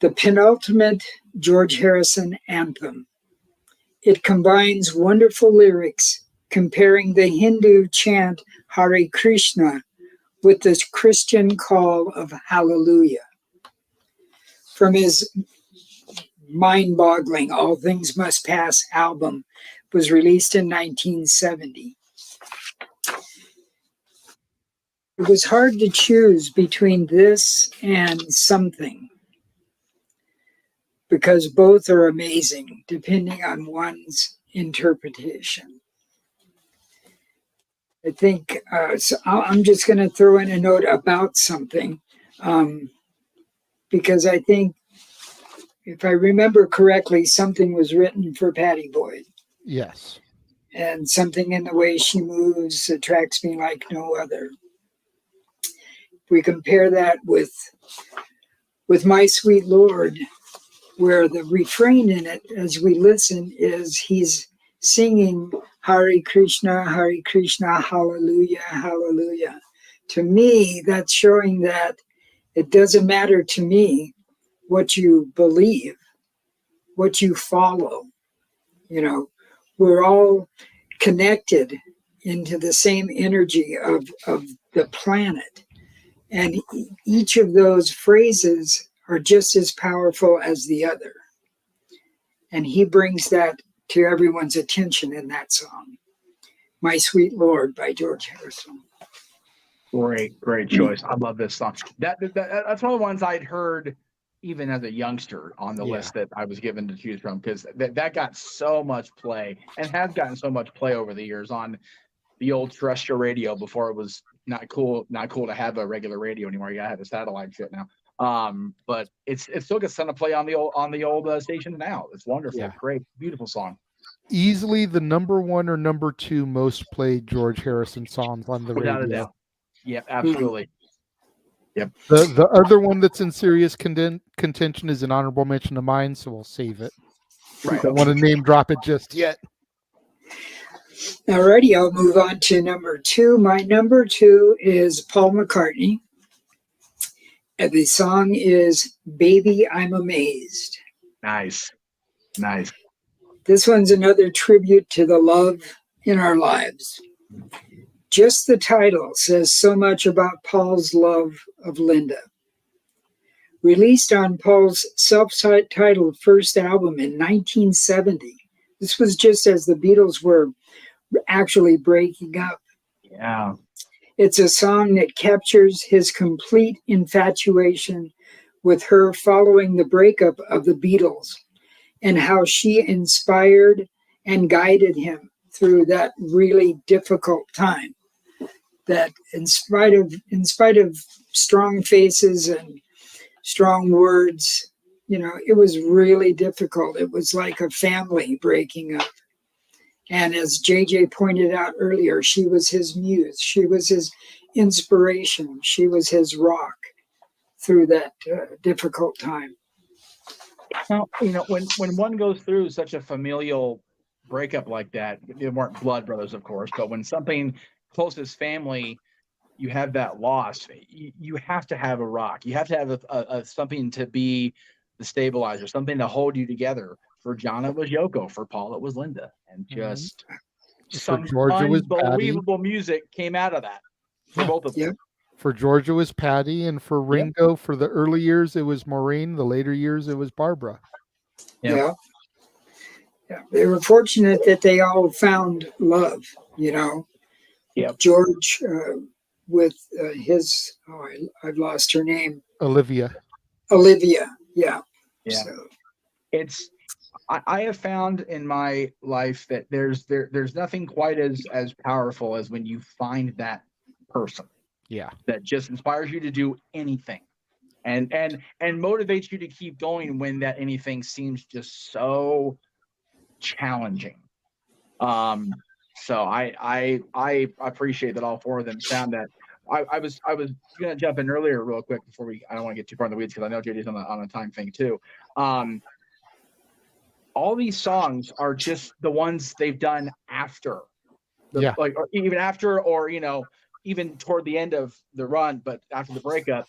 The penultimate George Harrison anthem. It combines wonderful lyrics comparing the Hindu chant Hare Krishna with the Christian call of Hallelujah. From his mind-boggling All Things Must Pass album, was released in 1970. It was hard to choose between this and Something, because both are amazing depending on one's interpretation. I think so I'm just going to throw in a note about Something, because I think, if I remember correctly, Something was written for Patty Boyd. Yes. And something in the way she moves attracts me like no other. We compare that with My Sweet Lord, where the refrain in it, as we listen, is he's singing Hare Krishna, Hallelujah, Hallelujah. To me, that's showing that it doesn't matter to me what you believe, what you follow. We're all connected into the same energy of the planet. And each of those phrases are just as powerful as the other. And he brings that to everyone's attention in that song, My Sweet Lord by George Harrison. Great choice. I love this song. That's one of the ones I'd heard even as a youngster on the list that I was given to choose from, because that got so much play and has gotten so much play over the years on the old terrestrial radio before it was not cool to have a regular radio anymore. You gotta have the satellite shit now. But it still gets a ton of play on the old station now. It's wonderful. Yeah. Great, beautiful song. Easily the number 1 or number 2 most played George Harrison songs on the Without a radio. doubt. Yeah, absolutely. Yep. The other one that's in serious contention is an honorable mention of mine, so we'll save it. Right. Don't want to name drop it just yet. Alrighty, I'll move on to number 2. My number 2 is Paul McCartney. And the song is Baby, I'm Amazed. Nice. This one's another tribute to the love in our lives. Just the title says so much about Paul's love of Linda. Released on Paul's self-titled first album in 1970. This was just as the Beatles were actually breaking up. Yeah. It's a song that captures his complete infatuation with her following the breakup of the Beatles and how she inspired and guided him through that really difficult time. That in spite of strong faces and strong words, it was really difficult. It was like a family breaking up. And as JJ pointed out earlier, she was his muse. She was his inspiration. She was his rock through that difficult time. Well, when one goes through such a familial breakup like that, they weren't blood brothers, of course, but when something close as family, you have that loss, you have to have a rock. You have to have a something to be the stabilizer, something to hold you together. For John, it was Yoko. For Paul, it was Linda. And just some unbelievable music came out of that for both of them. For Georgia was Patty, and for Ringo, for the early years, it was Maureen. The later years, it was Barbara. Yeah. They were fortunate that they all found love, George with his, I've lost her name. Olivia, yeah. So. I have found in my life that there's nothing quite as powerful as when you find that person. Yeah. That just inspires you to do anything and motivates you to keep going when that anything seems just so challenging. So I appreciate that all four of them found that. I was gonna jump in earlier real quick before I don't want to get too far in the weeds because I know JD's on a time thing too. All these songs are just the ones they've done after, or even after, or even toward the end of the run, but after the breakup.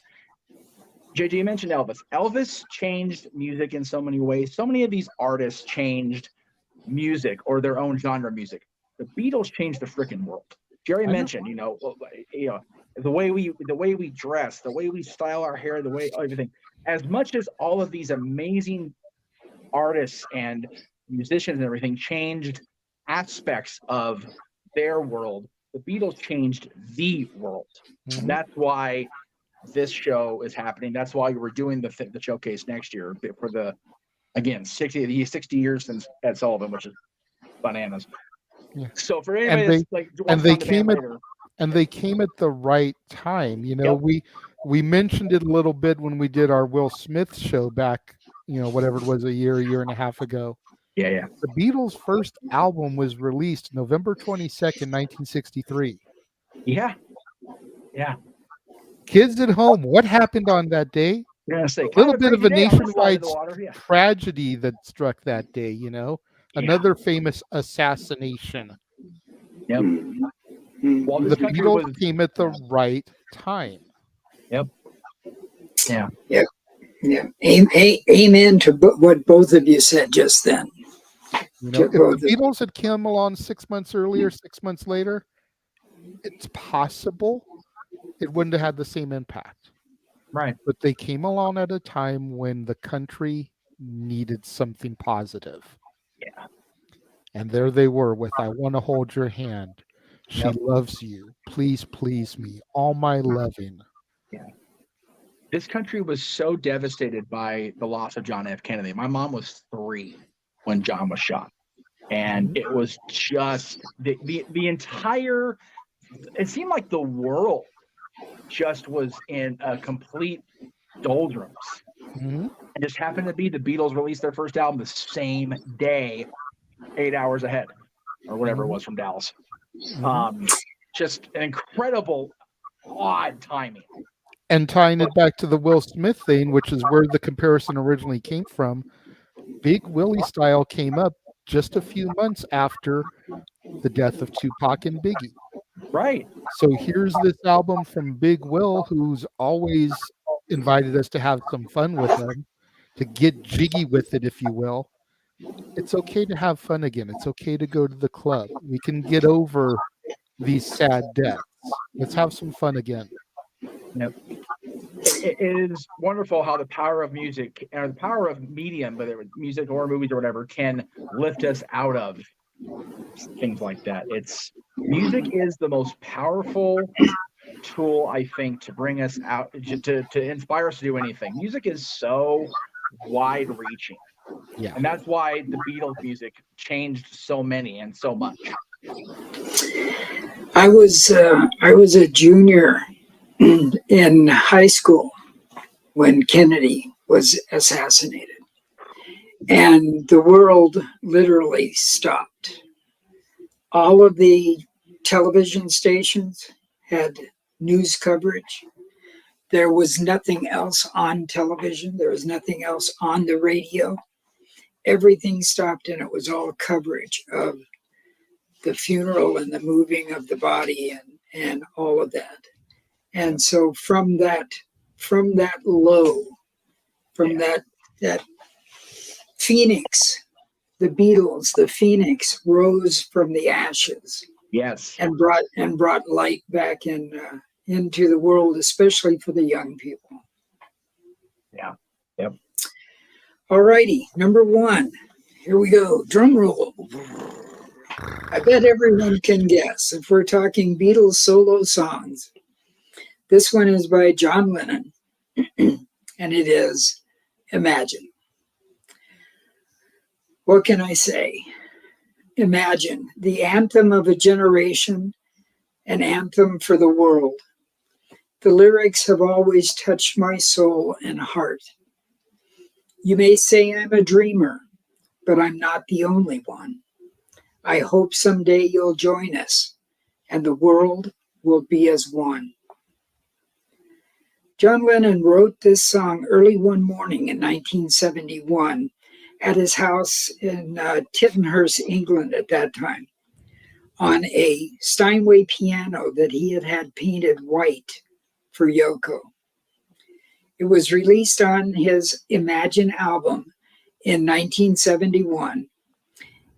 JJ mentioned Elvis. Elvis changed music in so many ways. So many of these artists changed music or their own genre music. The Beatles changed the freaking world. Jerry mentioned, the way we dress, the way we style our hair, the way everything. As much as all of these amazing artists and musicians and everything changed aspects of their world, the Beatles changed the world. Mm-hmm. And that's why this show is happening. That's why we're doing the showcase next year for the, again, 60 years since Ed Sullivan, which is bananas. Yeah. So for anybody they came at the right time. We mentioned it a little bit when we did our Will Smith show back, whatever it was, a year and a half ago. Yeah. The Beatles' first album was released November 22nd, 1963. Yeah. Kids at home, what happened on that day? A little bit of a nationwide tragedy that struck that day, Another famous assassination. Yep. Well, the Beatles came at the right time. Yep. Yeah. Amen to what both of you said just then. If the Beatles had come along 6 months earlier, 6 months later, it's possible it wouldn't have had the same impact. Right. But they came along at a time when the country needed something positive. Yeah. And there they were with I Want to Hold Your Hand. She loves you. Please, please me. All my loving. Yeah. This country was so devastated by the loss of John F. Kennedy. My mom was 3 when John was shot. And it was just the entire, it seemed like the world just was in a complete doldrums. Mm-hmm. It just happened to be the Beatles released their first album the same day, 8 hours ahead, or whatever it was from Dallas. Just an incredible, odd timing. And tying it back to the Will Smith thing, which is where the comparison originally came from, Big Willie style came up just a few months after the death of Tupac and Biggie. Right. So here's this album from Big Will, who's always invited us to have some fun with him, to get jiggy with it, if you will. It's okay to have fun again. It's okay to go to the club. We can get over these sad deaths. Let's have some fun again. Yep. It is wonderful how the power of music or the power of medium, whether it's music or movies or whatever, can lift us out of things like that. Music is the most powerful tool, I think, to bring us out, to inspire us to do anything. Music is so wide reaching. Yeah. And that's why the Beatles music changed so many and so much. I was a junior in high school when Kennedy was assassinated, and the world literally stopped. All of the television stations had news coverage. There was nothing else on television. There was nothing else on the radio. Everything stopped, and it was all coverage of the funeral and the moving of the body and all of that. And so from that low, that phoenix, the Beatles, the phoenix rose from the ashes. Yes. And brought light back into the world, especially for the young people. Yeah. Yep. All righty, number 1. Here we go. Drum roll. I bet everyone can guess if we're talking Beatles solo songs. This one is by John Lennon, and it is Imagine. What can I say? Imagine, the anthem of a generation, an anthem for the world. The lyrics have always touched my soul and heart. You may say I'm a dreamer, but I'm not the only one. I hope someday you'll join us, and the world will be as one. John Lennon wrote this song early one morning in 1971 at his house in Tittenhurst, England at that time, on a Steinway piano that he had painted white for Yoko. It was released on his Imagine album in 1971,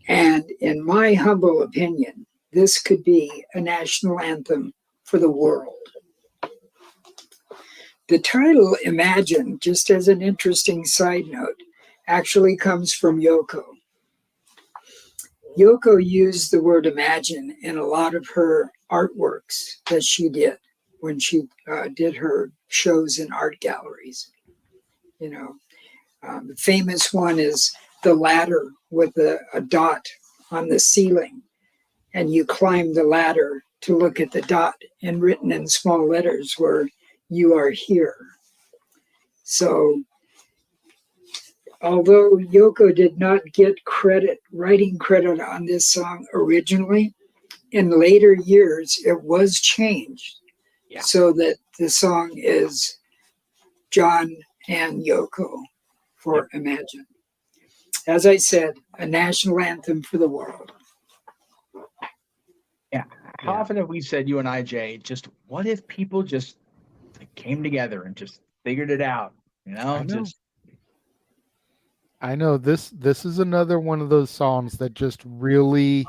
and in my humble opinion, this could be a national anthem for the world. The title Imagine, just as an interesting side note, actually comes from Yoko. Yoko used the word imagine in a lot of her artworks that she did when she did her shows in art galleries. The famous one is the ladder with a dot on the ceiling, and you climb the ladder to look at the dot, and written in small letters were "You are here." So, although Yoko did not get writing credit on this song originally, in later years it was changed so that the song is John and Yoko for Imagine. As I said, a national anthem for the world. Yeah. How often have we said, you and I, Jay, just what if people just came together and just figured it out? I know this is another one of those songs that just really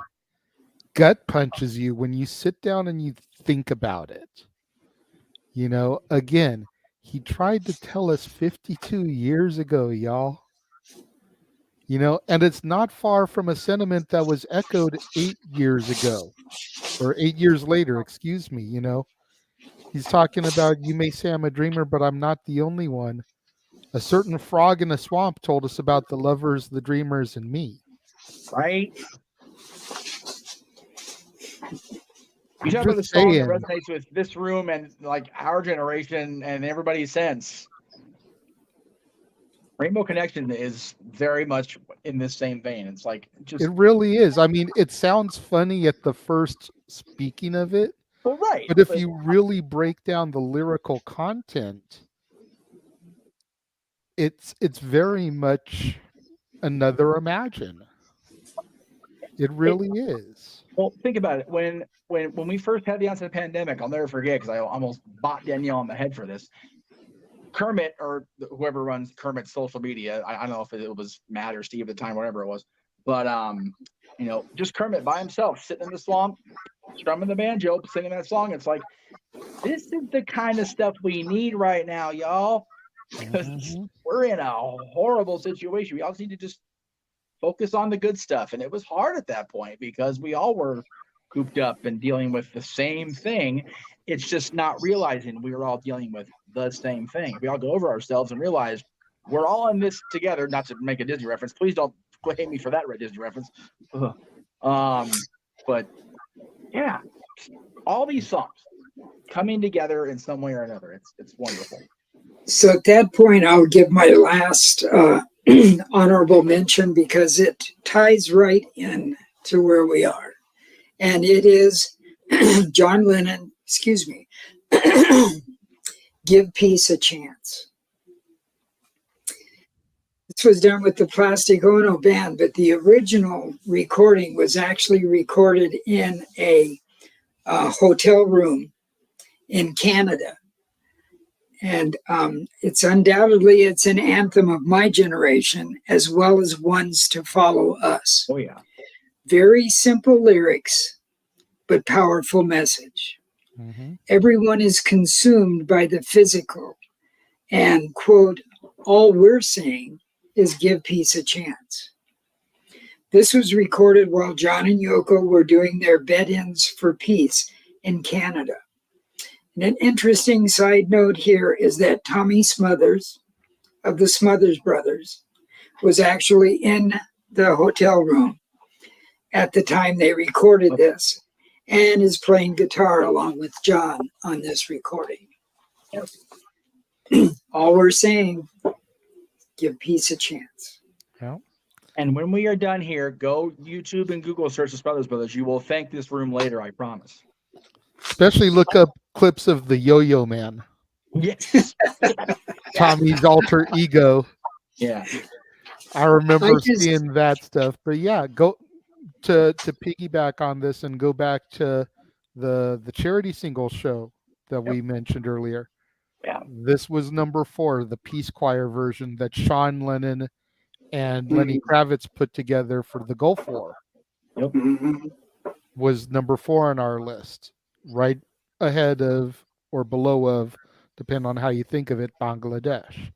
gut punches you when you sit down and you think about it. Again, he tried to tell us 52 years ago, y'all. And it's not far from a sentiment that was echoed 8 years ago, or 8 years later, excuse me. He's talking about, you may say I'm a dreamer, but I'm not the only one. A certain frog in a swamp told us about the lovers, the dreamers, and me. Right? You talk about the song that resonates with this room and like our generation and everybody since. Rainbow Connection is very much in this same vein. It's like it really is. I mean, it sounds funny at the first speaking of it, Well, right. But if you really break down the lyrical content, it's very much another Imagine. It really is. Well, think about it. When we first had the onset of the pandemic, I'll never forget because I almost bought Danielle on the head for this. Kermit, or whoever runs Kermit's social media, I don't know if it was Matt or Steve at the time, whatever it was, but just Kermit by himself sitting in the swamp, strumming the banjo, singing that song. It's like, this is the kind of stuff we need right now, y'all, because we're in a horrible situation. We all need to just focus on the good stuff. And it was hard at that point because we all were cooped up and dealing with the same thing. It's just not realizing we were all dealing with the same thing. We all go over ourselves and realize we're all in this together. Not to make a Disney reference. Please don't hate me for that Disney reference. But yeah, all these songs coming together in some way or another. It's wonderful. So at that point, I'll give my last honorable mention because it ties right in to where we are. And it is John Lennon, Give Peace a Chance. This was done with the Plastic Ono Band, but the original recording was actually recorded in a hotel room in Canada. And it's undoubtedly, it's an anthem of my generation, as well as ones to follow us. Oh, yeah. Very simple lyrics, but powerful message. Mm-hmm. Everyone is consumed by the physical. And, quote, all we're saying is give peace a chance. This was recorded while John and Yoko were doing their bed-ins for peace in Canada. And an interesting side note here is that Tommy Smothers of the Smothers Brothers was actually in the hotel room at the time they recorded this and is playing guitar along with John on this recording. All we're saying, give peace a chance. Yeah. And when we are done here, go YouTube and Google search the Smothers Brothers. You will thank this room later, I promise. Especially look up clips of the Yo-Yo Man. Yes. Tommy's alter ego. Yeah. I remember seeing that stuff. But yeah, go to piggyback on this and go back to the charity single show that we mentioned earlier. Yeah. This was number 4, the Peace Choir version that Sean Lennon and Lenny Kravitz put together for the Gulf War. Yep. Was number 4 on our list. Right ahead of or below of, depending on how you think of it, Bangladesh.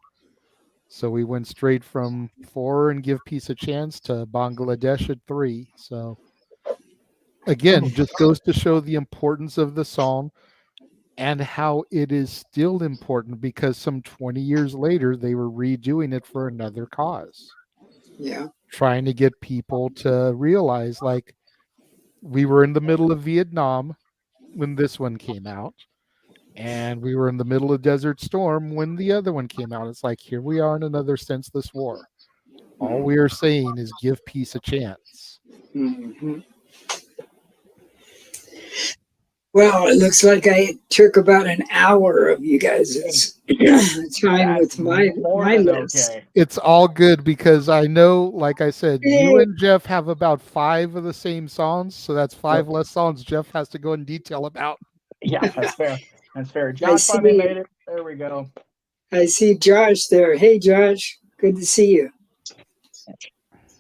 So we went straight from 4 and Give Peace a Chance to Bangladesh at 3. So again, just goes to show the importance of the song and how it is still important because some 20 years later, they were redoing it for another cause. Yeah. Trying to get people to realize, like, we were in the middle of Vietnam when this one came out, and we were in the middle of Desert Storm when the other one came out. It's like, here we are in another senseless war. All we are saying is give peace a chance. Mm-hmm. Well, it looks like I took about an hour of you guys' time with my list. Okay. It's all good because I know, like I said, you and Jeff have about 5 of the same songs, so that's 5 less songs Jeff has to go in detail about. Yeah, that's fair. That's fair. Josh finally made it. There we go. I see Josh there. Hey, Josh. Good to see you.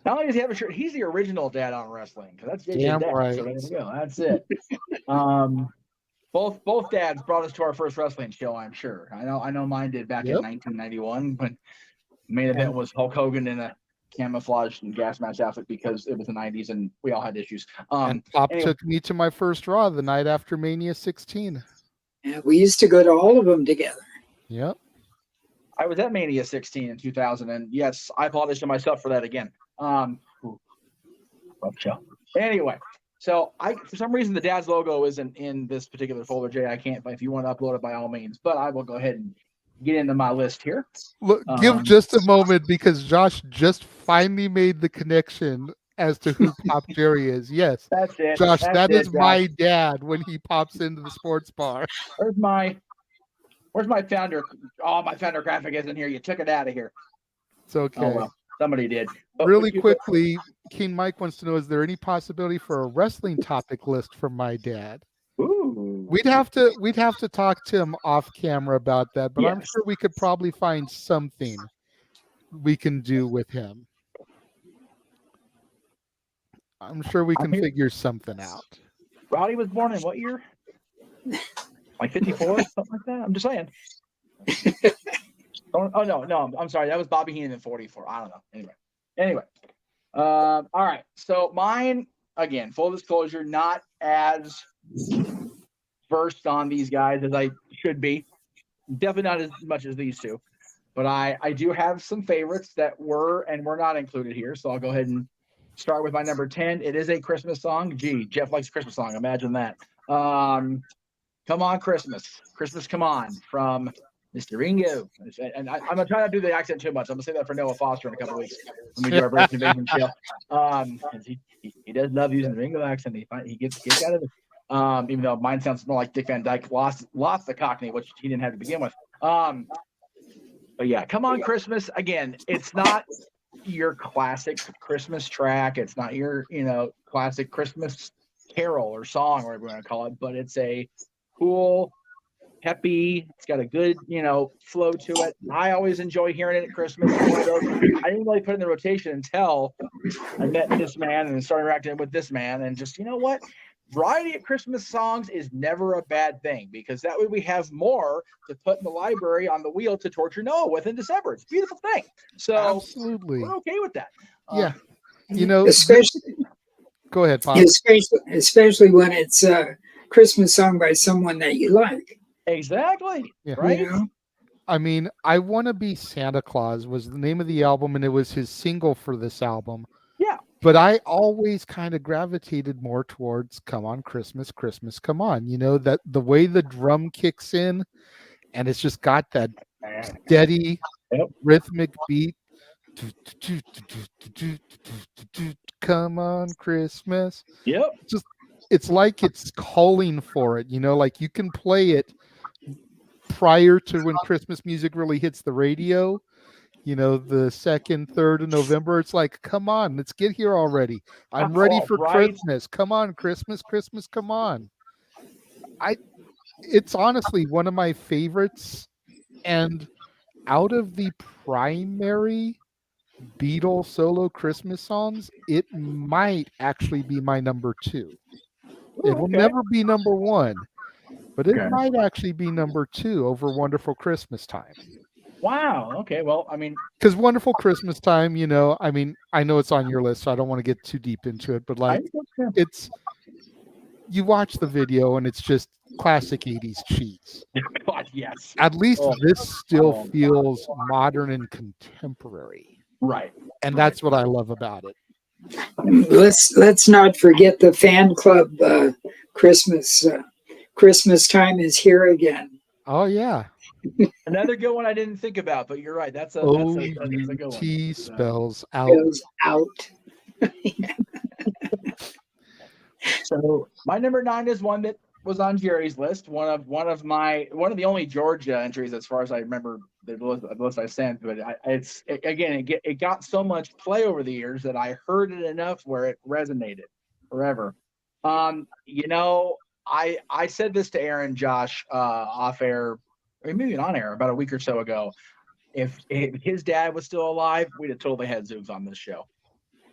Not only does he have a shirt, he's the original dad on wrestling. Because that's JJ's Damn dad. right. So there you go. That's it. Both dads brought us to our first wrestling show, I'm sure. I know mine did back in 1991, but main event was Hulk Hogan in a camouflage and gas mask outfit because it was the 90s and we all had issues. And Pop took me to my first Raw the night after Mania 16. Yeah, we used to go to all of them together. Yep. I was at Mania 16 in 2000, and yes, I apologize to myself for that again. Rough show. Anyway, so for some reason the dad's logo isn't in this particular folder, Jay. I can't, but if you want to upload it by all means, but I will go ahead and get into my list here. Look, give just a moment because Josh just finally made the connection as to who Pop Jerry is. Yes, That's it. Josh, That's that it, is Josh. my dad when he pops into the sports bar. Where's my founder? Oh, my founder graphic isn't here. You took it out of here. It's okay. Oh well, somebody did. But Really quickly, King Mike wants to know: is there any possibility for a wrestling topic list from my dad? Ooh. We'd have to talk to him off camera about that, but I'm Yes. sure we could probably find something we can do with him. I'm sure we can figure something out. Roddy was born in what year? Like 54, something like that. I'm just saying. Oh no, I'm sorry. That was Bobby Heenan in 44. I don't know. Anyway. All right. So mine, again, full disclosure, not as versed on these guys as I should be. Definitely not as much as these two. But I do have some favorites that were and were not included here. So I'll go ahead and start with my number 10. It is a Christmas song. Gee, Jeff likes a Christmas song. Imagine that. Come On Christmas. Christmas Come On from Mr. Ringo. And I'm going to try not to do the accent too much. I'm going to say that for Noah Foster in a couple weeks when we do our British Invasion show. He does love using the Ringo accent. He gets out of it. Even though mine sounds more like Dick Van Dyke lost the Cockney, which he didn't have to begin with. But yeah, Come On Christmas. Again, it's not your classic Christmas track. It's not your, classic Christmas carol or song, or whatever you want to call it, but it's a cool, peppy, it's got a good, flow to it. I always enjoy hearing it at Christmas. I didn't really put it in the rotation until I met this man and started interacting with this man, and just, you know what? Variety of Christmas songs is never a bad thing, because that way we have more to put in the library on the wheel to torture Noah with in December. It's a beautiful thing. So absolutely, we're okay with that. Yeah. Especially, go ahead, Pop. Especially when it's a Christmas song by someone that you like. Exactly. Yeah. Right. I mean, I Want to Be Santa Claus was the name of the album, and it was his single for this album. Yeah. But I always kind of gravitated more towards Come On Christmas, Christmas Come On. That the way the drum kicks in, and it's just got that steady rhythmic beat. Come on Christmas. Yep. It's like it's calling for it, like you can play it prior to when Christmas music really hits the radio. The 2nd, 3rd of November. It's like, come on, let's get here already. I'm ready for Christmas. Come on, Christmas, Christmas, come on. It's honestly one of my favorites. And out of the primary Beatles solo Christmas songs, it might actually be my number 2. It will never be number 1, but it might actually be number 2 over Wonderful Christmas Time. Wow. Okay. Well, I mean, because Wonderful Christmas Time, I know it's on your list, so I don't want to get too deep into it, but you watch the video and it's just classic 80s cheese. God, yes. At least this still feels modern and contemporary. Right. And that's what I love about it. Let's not forget the fan club Christmas. Christmas Time is here again. Oh yeah. Another good one I didn't think about, but you're right. That's a good one. T spells out. Spells out. So my number 9 is one that was on Jerry's list. One of the only Georgia entries, as far as I remember, the list I sent. But it got so much play over the years that I heard it enough where it resonated forever. I said this to Aaron, Josh, off air, or maybe on air, about a week or so ago. If his dad was still alive, we'd have totally had Zoogs on this show.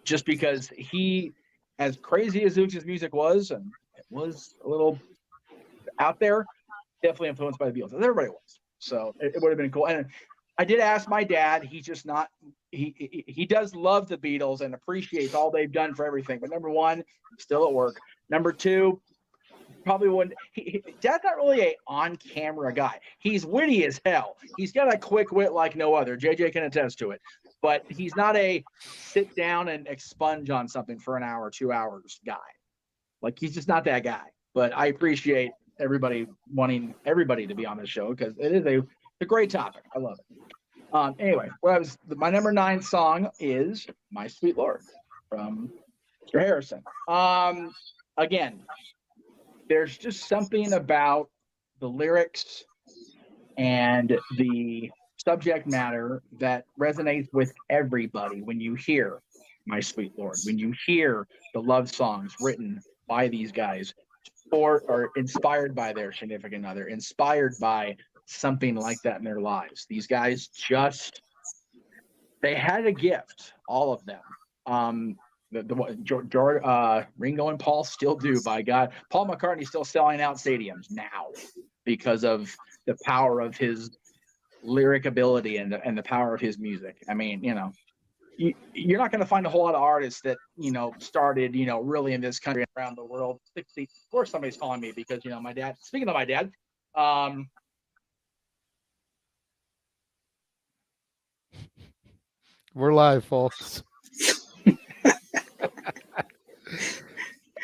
Just because he, as crazy as Zoogs' music was, and it was a little out there, definitely influenced by the Beatles, as everybody was. So it would have been cool. And I did ask my dad. He's just not. He does love the Beatles and appreciates all they've done for everything. But number 1, still at work. Number 2, probably wouldn't. Dad's not really a on-camera guy. He's witty as hell. He's got a quick wit like no other. JJ can attest to it. But he's not a sit down and expunge on something for an hour, 2 hours guy. Like, he's just not that guy. But I appreciate everybody wanting everybody to be on this show, because it is a great topic. I love it. Anyway, my number 9 song is My Sweet Lord from Mr. Harrison. Again, there's just something about the lyrics and the subject matter that resonates with everybody when you hear My Sweet Lord, when you hear the love songs written by these guys or inspired by their significant other, inspired by something like that in their lives. These guys they had a gift, all of them. Ringo and Paul still do, by God. Paul McCartney's still selling out stadiums now because of the power of his lyric ability and the power of his music. I mean, you're not going to find a whole lot of artists that started really in this country and around the world. Of course, somebody's calling me because my dad. Speaking of my dad, We're live, folks.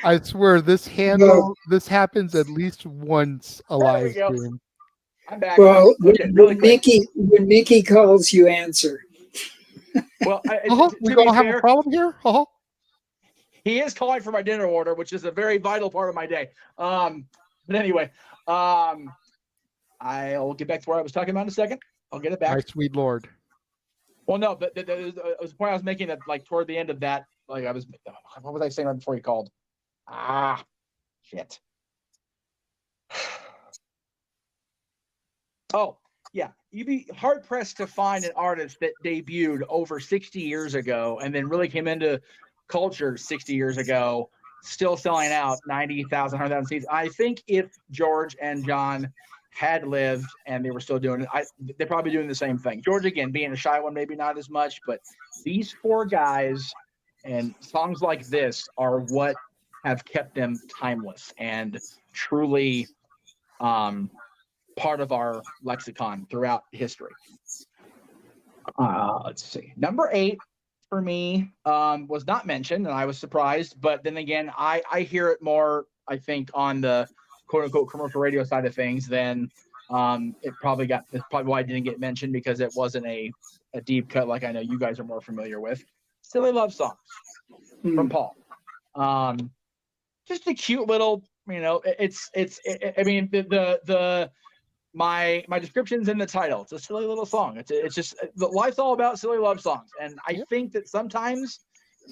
I swear this happens at least once a live stream. I'm back. Well, Okay, when Mickey calls, you answer. Well, we gonna have a problem here? He is calling for my dinner order, which is a very vital part of my day. But anyway, I'll get back to where I was talking about in a second. I'll get it back. My sweet Lord. Well, no, but it was the point I was making that, like, toward the end of that, like, what was I saying right before he called? Shit. Oh, yeah. You'd be hard pressed to find an artist that debuted over 60 years ago and then really came into culture 60 years ago, still selling out 90,000, 100,000 seats. I think if George and John had lived and they were still doing it, they're probably doing the same thing. George, again, being a shy one, maybe not as much, but these four guys and songs like this are what have kept them timeless and truly part of our lexicon throughout history. Let's see. Number 8 for me was not mentioned, and I was surprised. But then again, I hear it more, I think, on the quote-unquote commercial radio side of things than it's probably why it didn't get mentioned, because it wasn't a deep cut like I know you guys are more familiar with. Silly Love Songs from Paul. Just a cute little, I mean, my description's in the title. It's a silly little song. It's just, life's all about silly love songs. And I think that sometimes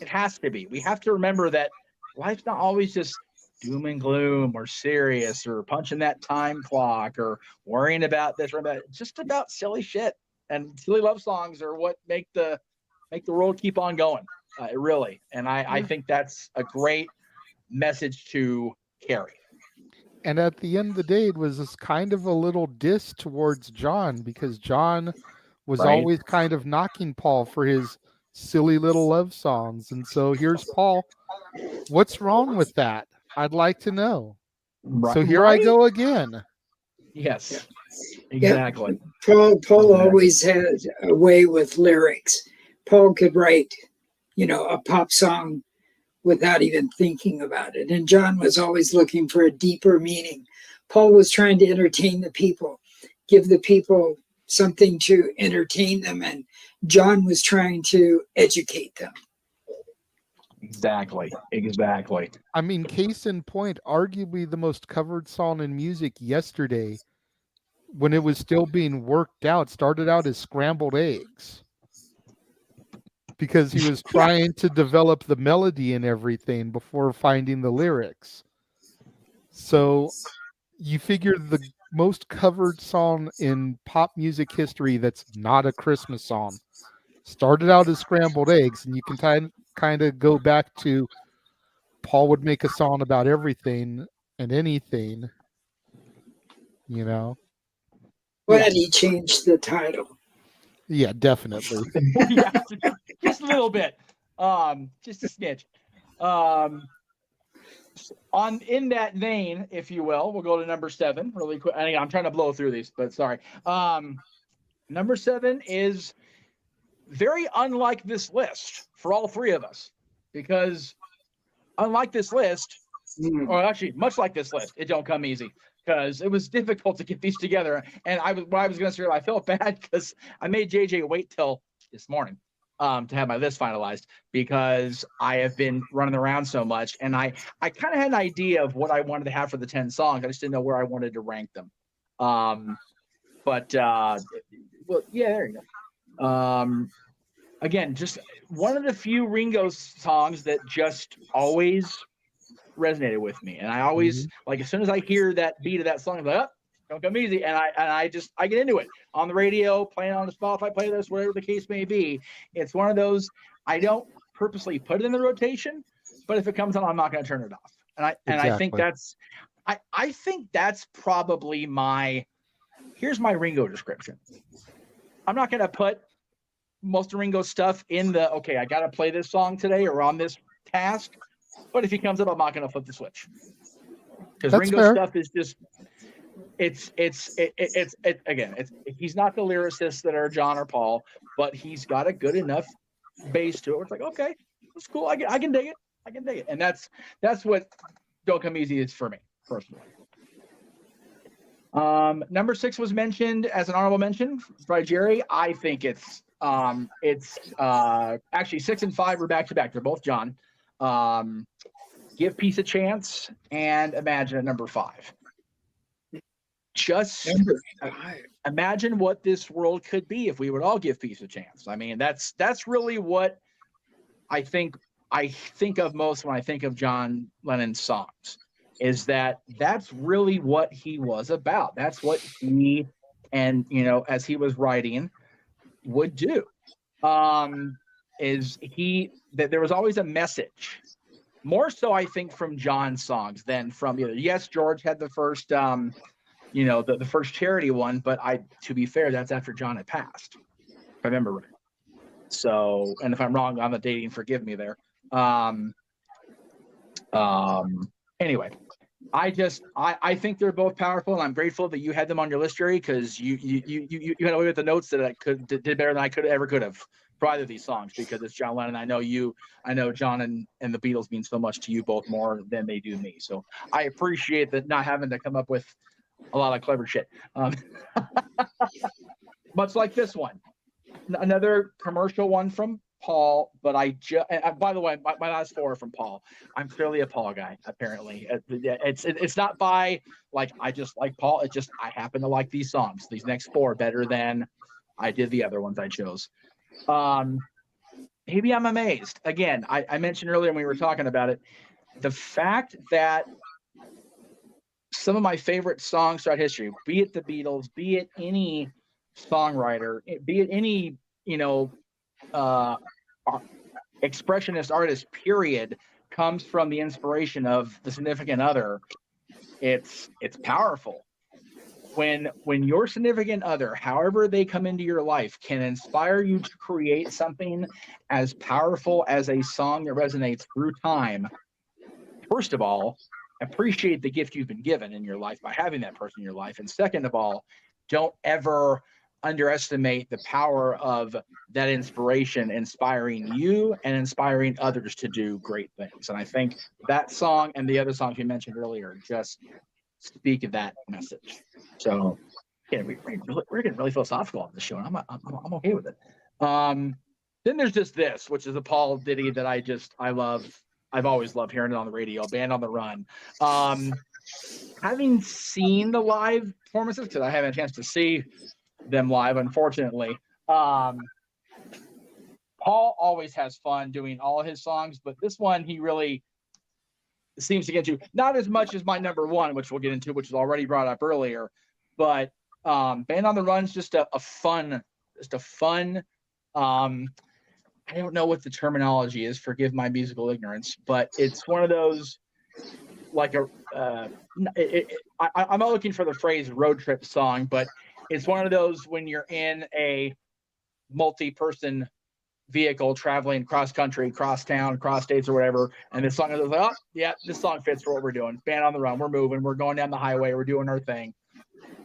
it has to be. We have to remember that life's not always just doom and gloom or serious or punching that time clock or worrying about this or that. It's just about silly shit. And silly love songs are what make the world keep on going. Really. And I think that's a great message to carry. And at the end of the day, it was this kind of a little diss towards John, because John was always kind of knocking Paul for his silly little love songs. And so here's Paul. What's wrong with that? I'd like to know. So here I go again. Yes, exactly. Yeah. Paul always had a way with lyrics. Paul could write, a pop song without even thinking about it. And John was always looking for a deeper meaning. Paul was trying to entertain the people, give the people something to entertain them. And John was trying to educate them. Exactly. I mean, case in point, arguably the most covered song in music yesterday, when it was still being worked out, started out as Scrambled Eggs, because he was trying to develop the melody and everything before finding the lyrics. So you figure the most covered song in pop music history that's not a Christmas song started out as Scrambled Eggs, and you can kind of go back to Paul would make a song about everything and anything, Well, he changed the title. Yeah, definitely. Yeah, just a little bit. Just a snitch. In that vein, if you will, we'll go to number 7 really quick. I'm trying to blow through these, but sorry. Number 7 is very unlike this list for all three of us, because unlike this list, or actually much like this list, it don't come easy, because it was difficult to get these together. And I was going to say, I felt bad because I made JJ wait till this morning. to have my list finalized because I have been running around so much, and I kind of had an idea of what I wanted to have for the 10 songs. I just didn't know where I wanted to rank them. But well, yeah, there you go. Again, just one of the few Ringo songs that just always resonated with me, and I always like as soon as I hear that beat of that song, I'm like, oh, Don't Come Easy, and I get into it on the radio, playing on the Spotify playlist, whatever the case may be. It's one of those I don't purposely put it in the rotation, but if it comes on, I'm not going to turn it off. And I think I think that's probably here's my Ringo description. I'm not going to put most of Ringo's stuff in okay, I got to play this song today or on this task. But if he comes up, I'm not going to flip the switch. Because Ringo's stuff is just, he's not the lyricists that are John or Paul, but he's got a good enough base to it. It's like, okay, that's cool. I can dig it. I can dig it. And that's what Don't Come Easy is for me, personally. Number 6 was mentioned as an honorable mention by Jerry. I think it's actually 6 and 5 are back to back. They're both John. Give Peace a Chance and Imagine at number 5. Just imagine what this world could be if we would all give peace a chance. I mean, that's really what I think of most when I think of John Lennon's songs. Is that's really what he was about. That's what he, and as he was writing, would do. Is that there was always a message, more so I think from John's songs than from yes, George had the first the first charity one, but to be fair, that's after John had passed, if I remember right. So, and if I'm wrong on the dating, forgive me there. Anyway, I think they're both powerful, and I'm grateful that you had them on your list, Jerry, because you had away with the notes that I did better than I could have for either of these songs, because it's John Lennon. I know John and the Beatles mean so much to you both more than they do me. So I appreciate that, not having to come up with a lot of clever shit. Much like this one, another commercial one from Paul, but by the way, my last 4 are from Paul. I'm clearly a Paul guy, apparently. It's not by I just like Paul. It's just I happen to like these songs. These next 4 better than I did the other ones I chose. Maybe I'm amazed. Again, I mentioned earlier when we were talking about it, the fact that some of my favorite songs throughout history, be it the Beatles, be it any songwriter, be it any expressionist artist, period, comes from the inspiration of the significant other. It's powerful when your significant other, however they come into your life, can inspire you to create something as powerful as a song that resonates through time. First of all, appreciate the gift you've been given in your life by having that person in your life, and second of all, don't ever underestimate the power of that inspiration inspiring you and inspiring others to do great things. And I think that song and the other songs you mentioned earlier just speak of that message. So yeah, we're getting really philosophical on the show, and I'm okay with it. Then there's just this, which is a Paul ditty that I love. I've always loved hearing it on the radio, Band on the Run. Having seen the live performances, because I haven't had a chance to see them live, unfortunately. Paul always has fun doing all of his songs, but this one he really seems to get to, not as much as my number 1, which we'll get into, which was already brought up earlier, but Band on the Run's just a fun I don't know what the terminology is, forgive my musical ignorance, but it's one of those I'm not looking for the phrase road trip song, but it's one of those when you're in a multi-person vehicle traveling cross country, cross town, cross states, or whatever, and this song is like, oh yeah, this song fits for what we're doing. Band on the Run, we're moving, we're going down the highway, we're doing our thing.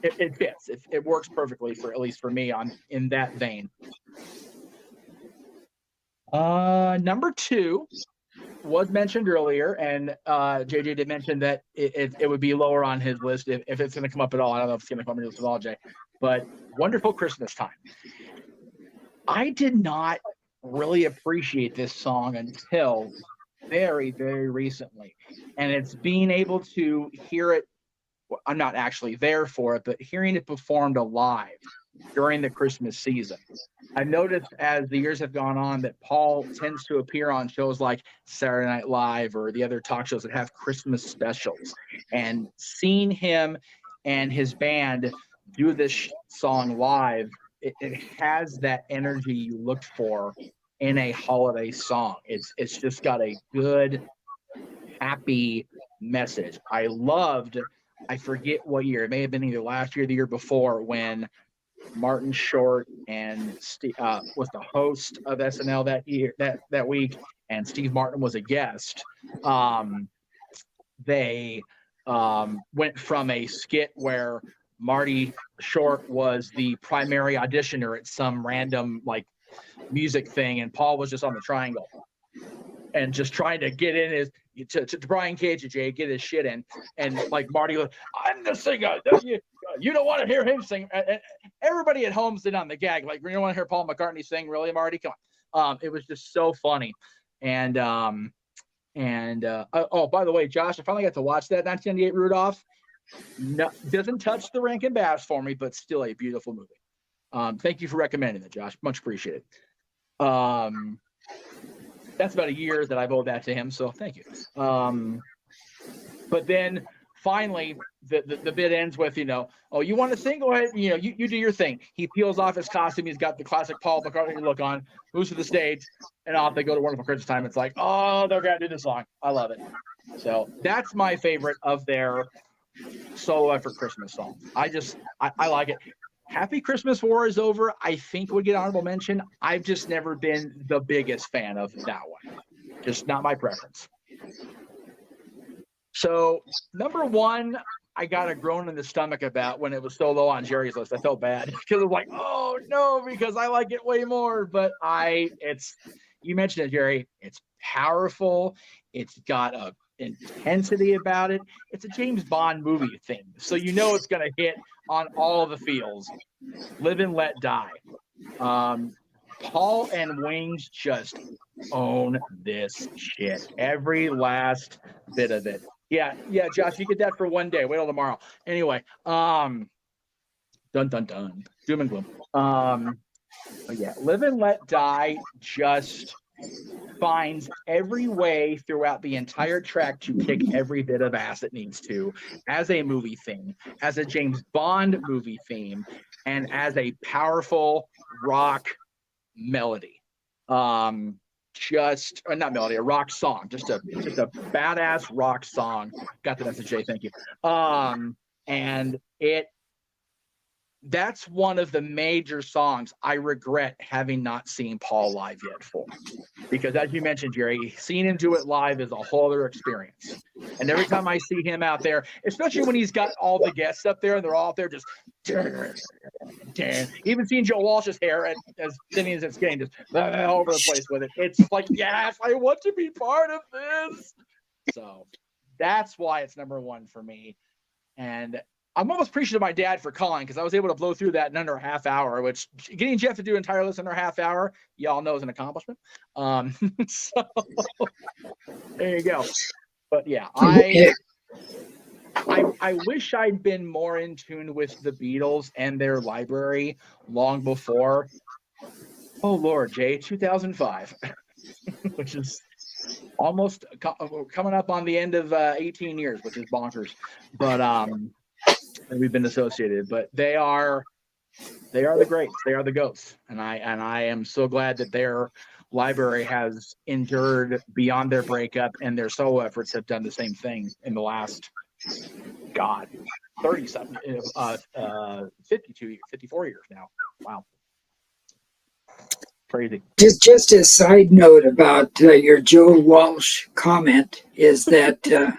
It fits. It works perfectly, for at least for me, in that vein. Number 2 was mentioned earlier, and JJ did mention that it would be lower on his list if it's going to come up at all. I don't know if it's going to come on your list at all, Jay. But Wonderful Christmas Time. I did not really appreciate this song until very, very recently. And it's being able to hear it. I'm not actually there for it, but hearing it performed live during the Christmas season. I've noticed as the years have gone on that Paul tends to appear on shows like Saturday Night Live or the other talk shows that have Christmas specials. And seeing him and his band do this song live, it has that energy you look for in a holiday song. It's just got a good, happy message. I forget what year, it may have been either last year or the year before, when Martin Short and was the host of SNL that week, and Steve Martin was a guest. They went from a skit where Marty Short was the primary auditioner at some random like music thing, and Paul was just on the triangle and just trying to get in his to Brian Cage and Jay, get his shit in, and like Marty goes, "I'm the singer. You don't want to hear him sing." And everybody at home's in on the gag, like, you don't want to hear Paul McCartney sing, really, Marty? Come on. It was just so funny. And oh, by the way, Josh, I finally got to watch that 1998 Rudolph. No, doesn't touch the Rankin Bass for me, but still a beautiful movie. Thank you for recommending it, Josh. Much appreciated. That's about a year that I've owed that to him, so thank you. But then finally, the bit ends with, oh, you want to sing? Go ahead, you do your thing. He peels off his costume. He's got the classic Paul McCartney look on, moves to the stage, and off they go to Wonderful Christmas Time. It's like, oh, they're going to do the song. I love it. So that's my favorite of their solo effort Christmas song. I like it. Happy Christmas War is Over, I think, would get honorable mention. I've just never been the biggest fan of that one. Just not my preference. So, number one, I got a groan in the stomach about when it was so low on Jerry's list. I felt bad because I was like, oh no, because I like it way more. But you mentioned it, Jerry. It's powerful. It's got a intensity about it. It's a James Bond movie thing, so it's going to hit on all the feels. Live and Let Die. Paul and Wings just own this shit, every last bit of it. Yeah, Josh, you get that for one day. Wait till tomorrow. Anyway, dun dun dun, doom and gloom. Yeah, Live and Let Die just finds every way throughout the entire track to kick every bit of ass it needs to, as a movie theme, as a James Bond movie theme, and as a powerful rock melody. Not melody, a rock song, just a badass rock song. Got the message, Jay, thank you. And that's one of the major songs I regret having not seen Paul live yet for. Because as you mentioned, Jerry, seeing him do it live is a whole other experience. And every time I see him out there, especially when he's got all the guests up there and they're all out there just even seeing Joe Walsh's hair as thin as it's getting, just all over the place with it. It's like, yes, I want to be part of this. So that's why it's number one for me. And I'm almost appreciative of my dad for calling, because I was able to blow through that in under a half hour, which getting Jeff to do an entire list under a half hour, y'all know is an accomplishment. So there you go. But yeah, I wish I'd been more in tune with the Beatles and their library long before. Oh Lord, Jay, 2005, which is almost coming up on the end of 18 years, which is bonkers. But we've been associated, but they are the greats. They are the goats, and I am so glad that their library has endured beyond their breakup, and their solo efforts have done the same thing in the last 37, 54 years now. Wow. Crazy. Just a side note about your Joe Walsh comment is that,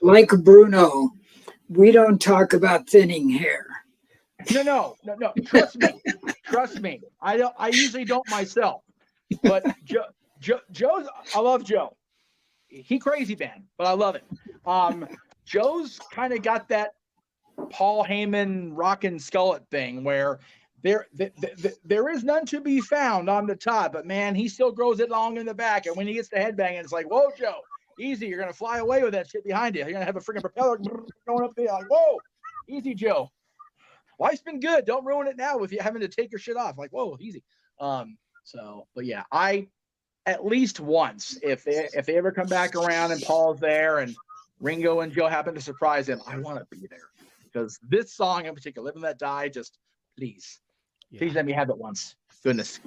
like Bruno, we don't talk about thinning hair. No. Trust me. I usually don't myself. But Joe's. I love Joe. He crazy man, but I love it. Joe's kind of got that Paul Heyman rockin' skullet thing where there is none to be found on the top, but man, he still grows it long in the back. And when he gets the headbanging, it's like, whoa, Joe, easy. You're gonna fly away with that shit behind you. You're gonna have a freaking propeller going up there. Like, whoa, easy, Joe. Life's been good. Don't ruin it now with you having to take your shit off. Like, whoa, easy. So, but yeah, I at least once, if they ever come back around and Paul's there and Ringo and Joe happen to surprise him, I want to be there because this song in particular, "Live and Let Die," just please let me have it once. Goodness.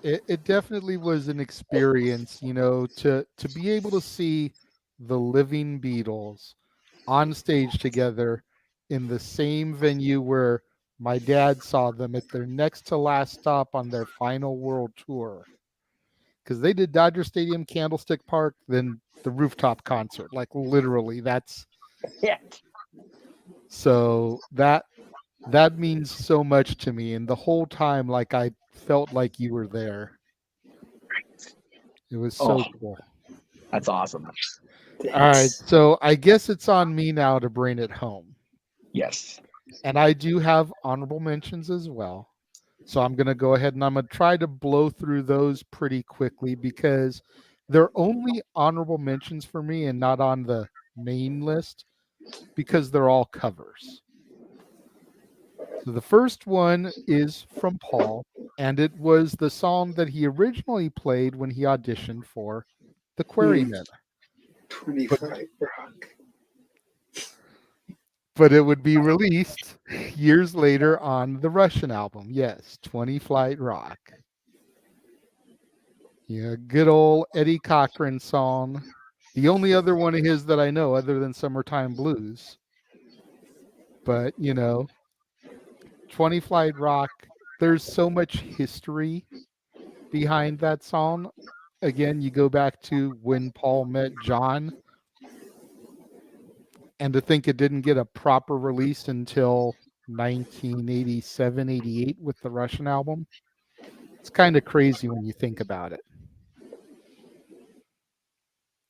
It definitely was an experience, you know, to be able to see the living Beatles on stage together in the same venue where my dad saw them at their next to last stop on their final world tour. Because they did Dodger Stadium, Candlestick Park, then the rooftop concert. Like literally, that's it. So that means so much to me. And the whole time, like I felt like you were there. It was so cool. That's awesome. All right. So I guess it's on me now to bring it home. Yes. And I do have honorable mentions as well. So I'm going to go ahead and I'm going to try to blow through those pretty quickly because they're only honorable mentions for me and not on the main list because they're all covers. So the first one is from Paul, and it was the song that he originally played when he auditioned for the Quarrymen. 25 Rock. But it would be released years later on the Russian album. Yes, 20 Flight Rock. Yeah, good old Eddie Cochran song. The only other one of his that I know other than Summertime Blues. But, you know, 20 Flight Rock, there's so much history behind that song. Again, you go back to when Paul met John. And to think it didn't get a proper release until 1987, 88 with the Russian album. It's kind of crazy when you think about it.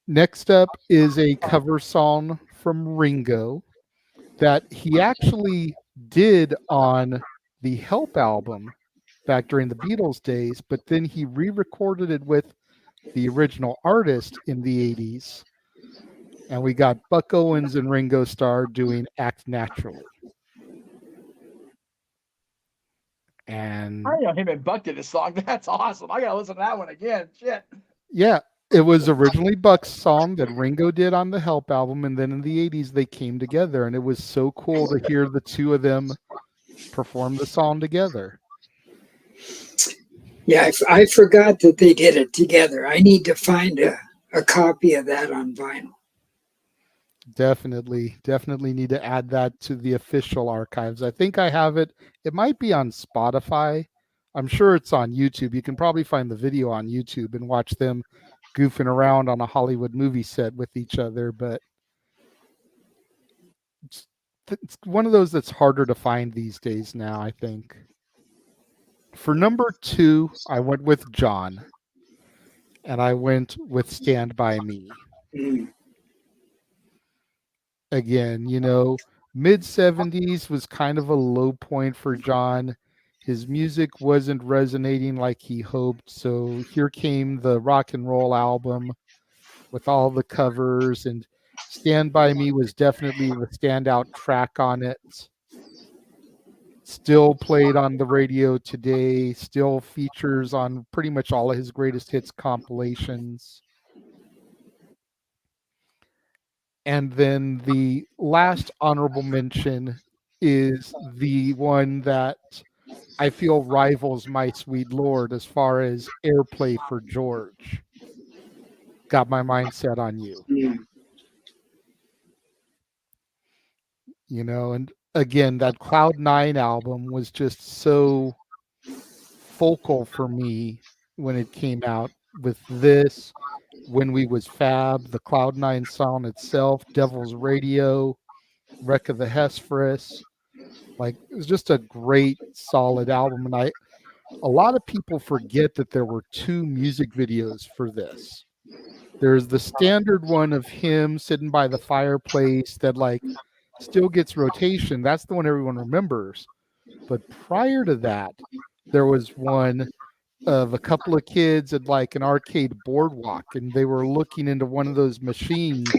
Next up is a cover song from Ringo that he actually did on the Help album back during the Beatles days, but then he re-recorded it with the original artist in the 80s. And we got Buck Owens and Ringo Starr doing Act Naturally. And I know him and Buck did a song. That's awesome. I gotta listen to that one again. Shit. Yeah, it was originally Buck's song that Ringo did on the Help album, and then in the 80s they came together, and it was so cool to hear the two of them perform the song together. Yeah, I forgot that they did it together. I need to find a copy of that on vinyl. Definitely need to add that to the official archives. I think I have it. It might be on Spotify. I'm sure it's on YouTube. You can probably find the video on YouTube and watch them goofing around on a Hollywood movie set with each other. But it's one of those that's harder to find these days now, I think. For number 2, I went with John. And I went with Stand By Me. Again, you know, mid-70s was kind of a low point for John. His music wasn't resonating like he hoped. So here came the rock and roll album with all the covers, and Stand By Me was definitely the standout track on it. Still played on the radio today, still features on pretty much all of his greatest hits compilations. And then the last honorable mention is the one that I feel rivals My Sweet Lord as far as airplay for George. Got My Mind Set on You. You know, and again, that Cloud 9 album was just so focal for me when it came out with this. When We Was Fab, the Cloud 9 song itself, Devil's Radio, Wreck of the Hesperus. Like, it was just a great, solid album. And a lot of people forget that there were 2 music videos for this. There's the standard one of him sitting by the fireplace that, like, still gets rotation. That's the one everyone remembers. But prior to that, there was one of a couple of kids at like an arcade boardwalk, and they were looking into one of those machines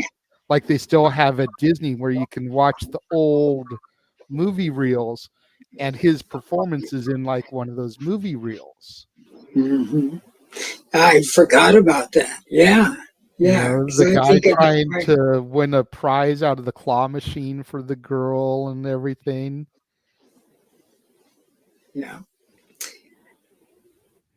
like they still have at Disney where you can watch the old movie reels, and his performance is in like one of those movie reels. Mm-hmm. I forgot about that. Yeah. Yeah. You know, 'Cause the I guy think of trying it, to win a prize out of the claw machine for the girl and everything. yeah.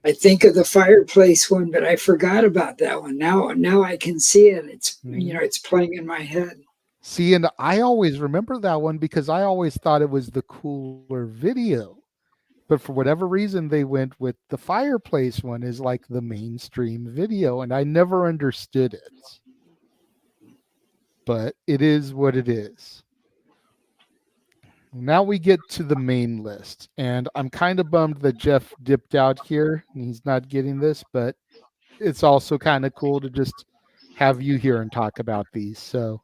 I think of the fireplace one, but I forgot about that one. Now I can see it. It's it's playing in my head. See, and I always remember that one because I always thought it was the cooler video. But for whatever reason, they went with the fireplace one is like the mainstream video, and I never understood it. But it is what it is. Now we get to the main list, and I'm kind of bummed that Jeff dipped out here and he's not getting this, but it's also kind of cool to just have you here and talk about these. So,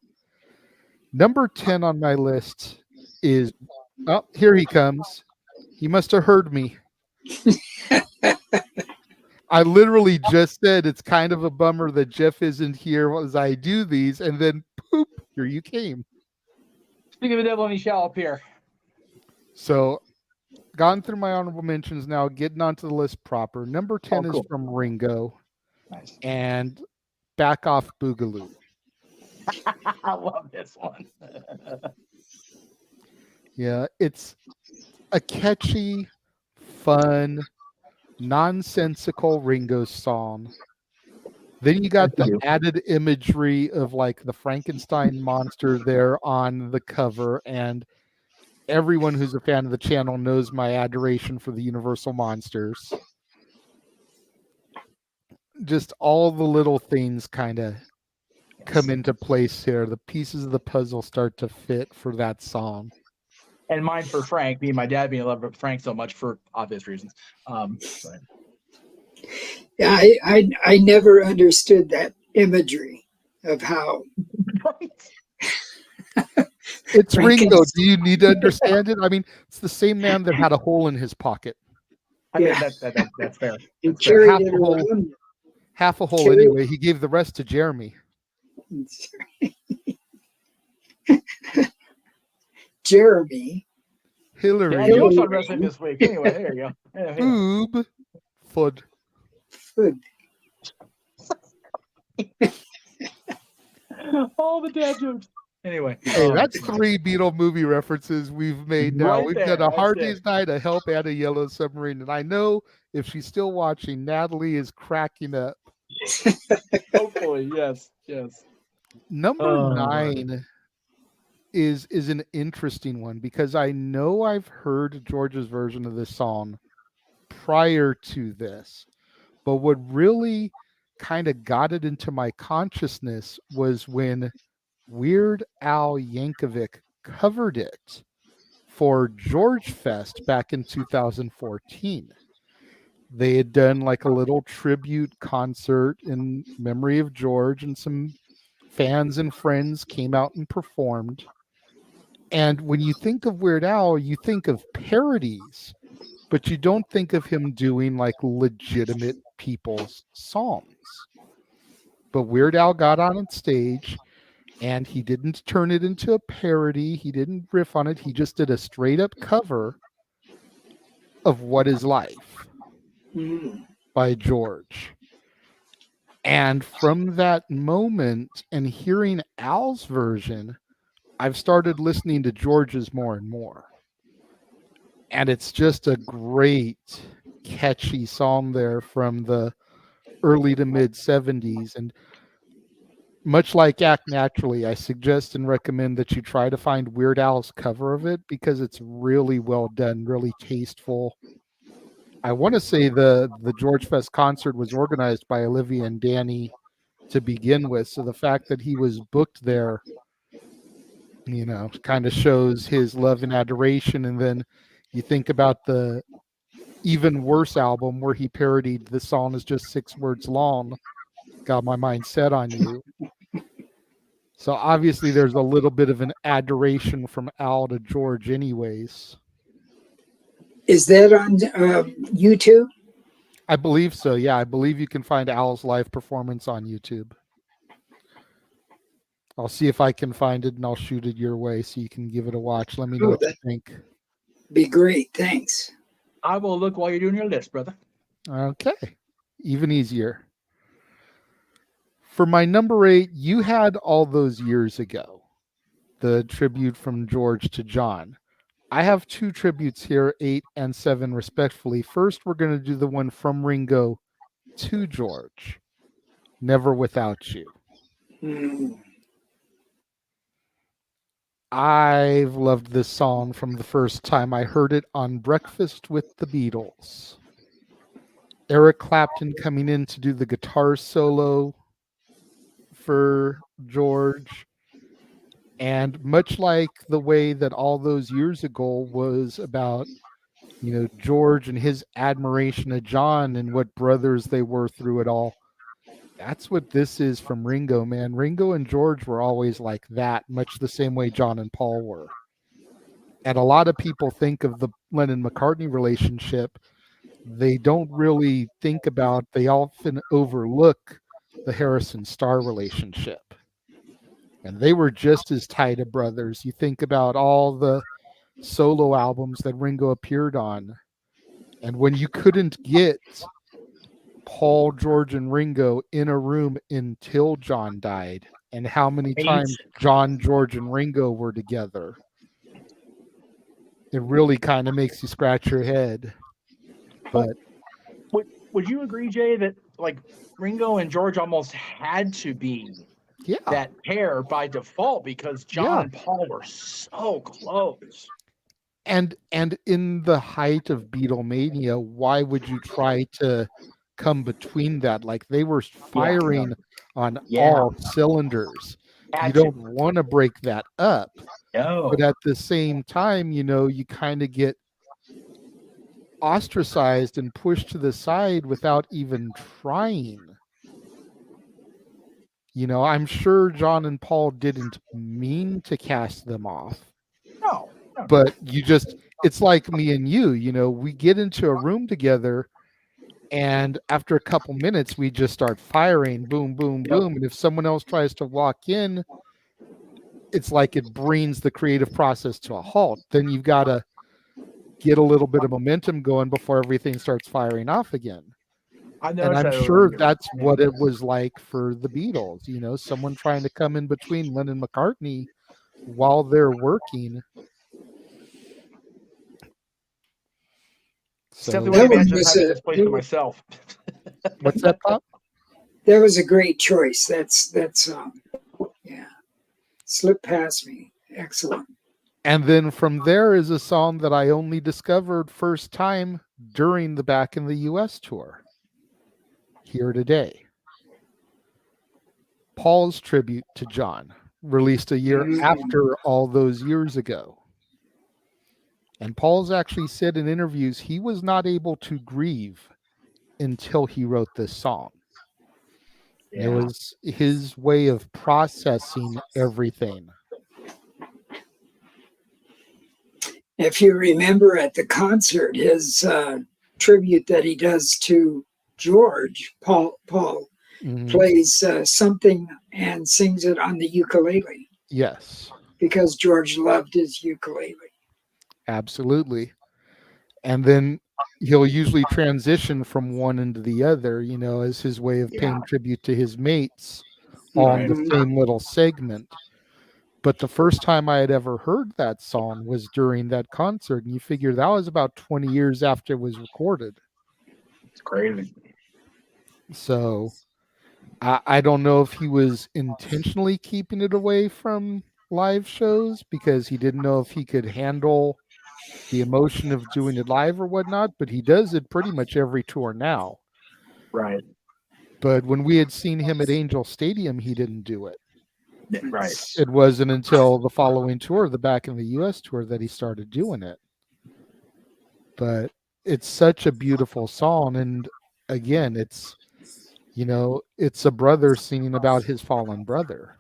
number 10 on my list is, oh, here he comes. He must have heard me. I literally just said it's kind of a bummer that Jeff isn't here as I do these, and then poop, here you came. Speaking of the devil, he shall appear. So, gone through my honorable mentions now, getting onto the list proper. Number 10 cool. is from Ringo. Nice. And Back Off Boogaloo. I love this one. Yeah, it's a catchy, fun, nonsensical Ringo song. Then you got the added imagery of like the Frankenstein monster there on the cover, and everyone who's a fan of the channel knows my adoration for the Universal monsters. Just all the little things kind of come into place here. The pieces of the puzzle start to fit for that song. And mine for Frank, me and my dad being in love with Frank so much for obvious reasons. Yeah, I never understood that imagery of how it's Ringo. Do you need to understand it? I mean, it's the same man that had a hole in his pocket. I mean, that's fair. He That's fair. carried it around. Half a hole anyway. He gave the rest to Jeremy. Jeremy. Hillary. Yeah, you also wrestling this week. Anyway, there you go. Boob. Foot. All the dad jokes. Anyway. Hey, that's 3 Beatle movie references we've made now. Right We've there, done A Hard that's Day's Night, A Help, and A Yellow Submarine. And I know if she's still watching, Natalie is cracking up. Hopefully, yes. Number 9 is an interesting one because I know I've heard George's version of this song prior to this. But what really kind of got it into my consciousness was when Weird Al Yankovic covered it for George Fest back in 2014. They had done like a little tribute concert in memory of George, and some fans and friends came out and performed. And when you think of Weird Al, you think of parodies, but you don't think of him doing like legitimate people's songs. But Weird Al got on stage, and he didn't turn it into a parody. He didn't riff on it. He just did a straight up cover of What Is Life by George. And from that moment and hearing Al's version, I've started listening to George's more and more. And it's just a great, catchy song there from the early to mid 70s. And much like Act Naturally, I suggest and recommend that you try to find Weird Al's cover of it because it's really well done, really tasteful. I want to say the George Fest concert was organized by Olivia and Danny to begin with. So the fact that he was booked there, you know, kind of shows his love and adoration. And then you think about the even worse album where he parodied The Song Is Just 6 Words Long, Got My Mind Set on You. So obviously there's a little bit of an adoration from Al to George anyways. Is that on YouTube? I believe so. Yeah, I believe you can find Al's live performance on YouTube. I'll see if I can find it and I'll shoot it your way so you can give it a watch. Let me know what you think. Be great. Thanks. I will look while you're doing your list, brother. Okay. Even easier. For my number 8, you had All Those Years Ago, the tribute from George to John. I have 2 tributes here, 8 and 7 respectfully. First, we're going to do the one from Ringo to George, Never Without You. I've loved this song from the first time I heard it on Breakfast with the Beatles. Eric Clapton coming in to do the guitar solo for George. And much like the way that All Those Years Ago was about, George and his admiration of John and what brothers they were through it all, that's what this is from Ringo, man. Ringo and George were always like that, much the same way John and Paul were. And a lot of people think of the Lennon-McCartney relationship. They don't really think about, they often overlook the Harrison-Starr relationship. And they were just as tight of brothers. You think about all the solo albums that Ringo appeared on. And when you couldn't get Paul, George, and Ringo in a room until John died, and how many times John, George, and Ringo were together, it really kind of makes you scratch your head. But would you agree, Jay, that like Ringo and George almost had to be that pair by default because John and Paul were so close? And in the height of Beatlemania, why would you try to come between that? Like, they were firing on all cylinders. You don't want to break that up. No. But at the same time, you kind of get ostracized and pushed to the side without even trying. I'm sure John and Paul didn't mean to cast them off. No. But it's like me and you, we get into a room together, and after a couple minutes, we just start firing, boom, boom, boom. And if someone else tries to walk in, it's like it brings the creative process to a halt. Then you've got to get a little bit of momentum going before everything starts firing off again. And I'm sure that's what it was like for the Beatles, someone trying to come in between Lennon and McCartney while they're working. So definitely want to imagine having this place to myself. What's that, Pop? That was a great choice. That song. Yeah. Slipped past me. Excellent. And then from there is a song that I only discovered first time during the Back in the US tour. Here Today. Paul's tribute to John, released a year after All Those Years Ago. And Paul's actually said in interviews he was not able to grieve until he wrote this song. It was his way of processing everything. If you remember at the concert, his tribute that he does to George, Paul plays something and sings it on the ukulele. Yes. Because George loved his ukulele. Absolutely. And then he'll usually transition from one into the other, as his way of paying tribute to his mates on the same little segment. But the first time I had ever heard that song was during that concert, and you figure that was about 20 years after it was recorded. It's crazy. So I don't know if he was intentionally keeping it away from live shows because he didn't know if he could handle the emotion of doing it live or whatnot, but he does it pretty much every tour now. Right. But when we had seen him at Angel Stadium, he didn't do it. Right. It wasn't until the following tour, the Back in the US tour, that he started doing it. But it's such a beautiful song. And again, it's a brother singing about his fallen brother.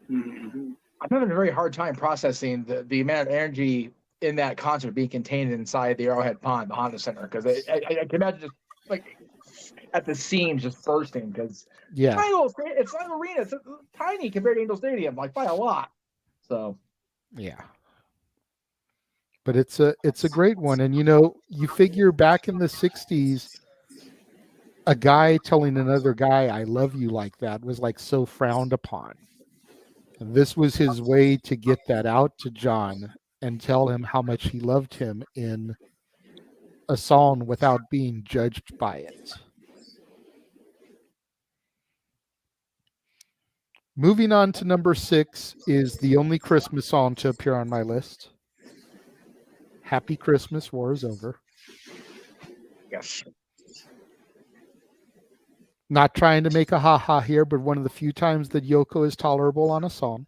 I'm having a very hard time processing the amount of energy in that concert being contained inside the Arrowhead Pond, the Honda Center, because I can imagine just like at the seams just bursting because Yeah. it's not an arena, it's tiny compared to Angel Stadium, like by a lot. So Yeah. But it's a great one. And you figure back in the 60s, a guy telling another guy I love you like that was like so frowned upon. And this was his way to get that out to John and tell him how much he loved him in a song without being judged by it. Moving on to number 6 is the only Christmas song to appear on my list. Happy Christmas, War is Over. yes. Not trying to make a ha-ha here, but one of the few times that Yoko is tolerable on a song.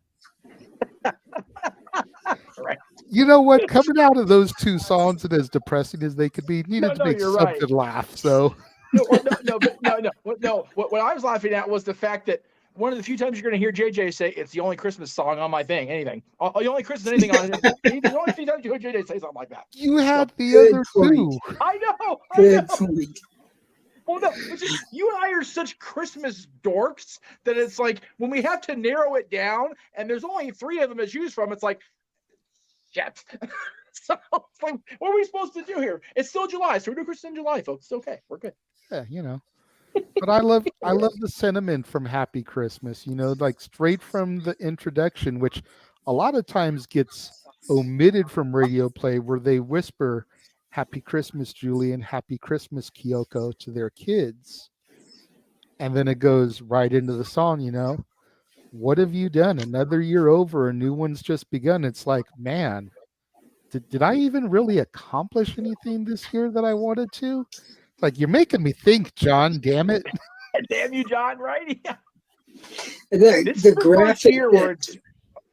Right. You know what? Coming out of those two songs, and as depressing as they could be, needed to make you're something right. laugh. So no. What I was laughing at was the fact that one of the few times you're going to hear JJ say it's the only Christmas song on my thing, anything. The only Christmas anything on it. The only few times you hear JJ say something like that. You had the Good other point. two. I know. Good point. Well, no, it's just, you and I are such Christmas dorks that it's like when we have to narrow it down, and there's only 3 of them to choose from. It's like, shit. So, it's like, what are we supposed to do here? It's still July, so we do Christmas in July, folks. It's okay. We're good. Yeah. But I love the sentiment from Happy Christmas, like straight from the introduction, which a lot of times gets omitted from radio play, where they whisper Happy Christmas, Julie, and Happy Christmas, Kyoko, to their kids. And then it goes right into the song, what have you done? Another year over, a new one's just begun. It's like, man, did I even really accomplish anything this year that I wanted to? Like, you're making me think, John, damn it. Damn you, John, right? Yeah. The graphic here where it's...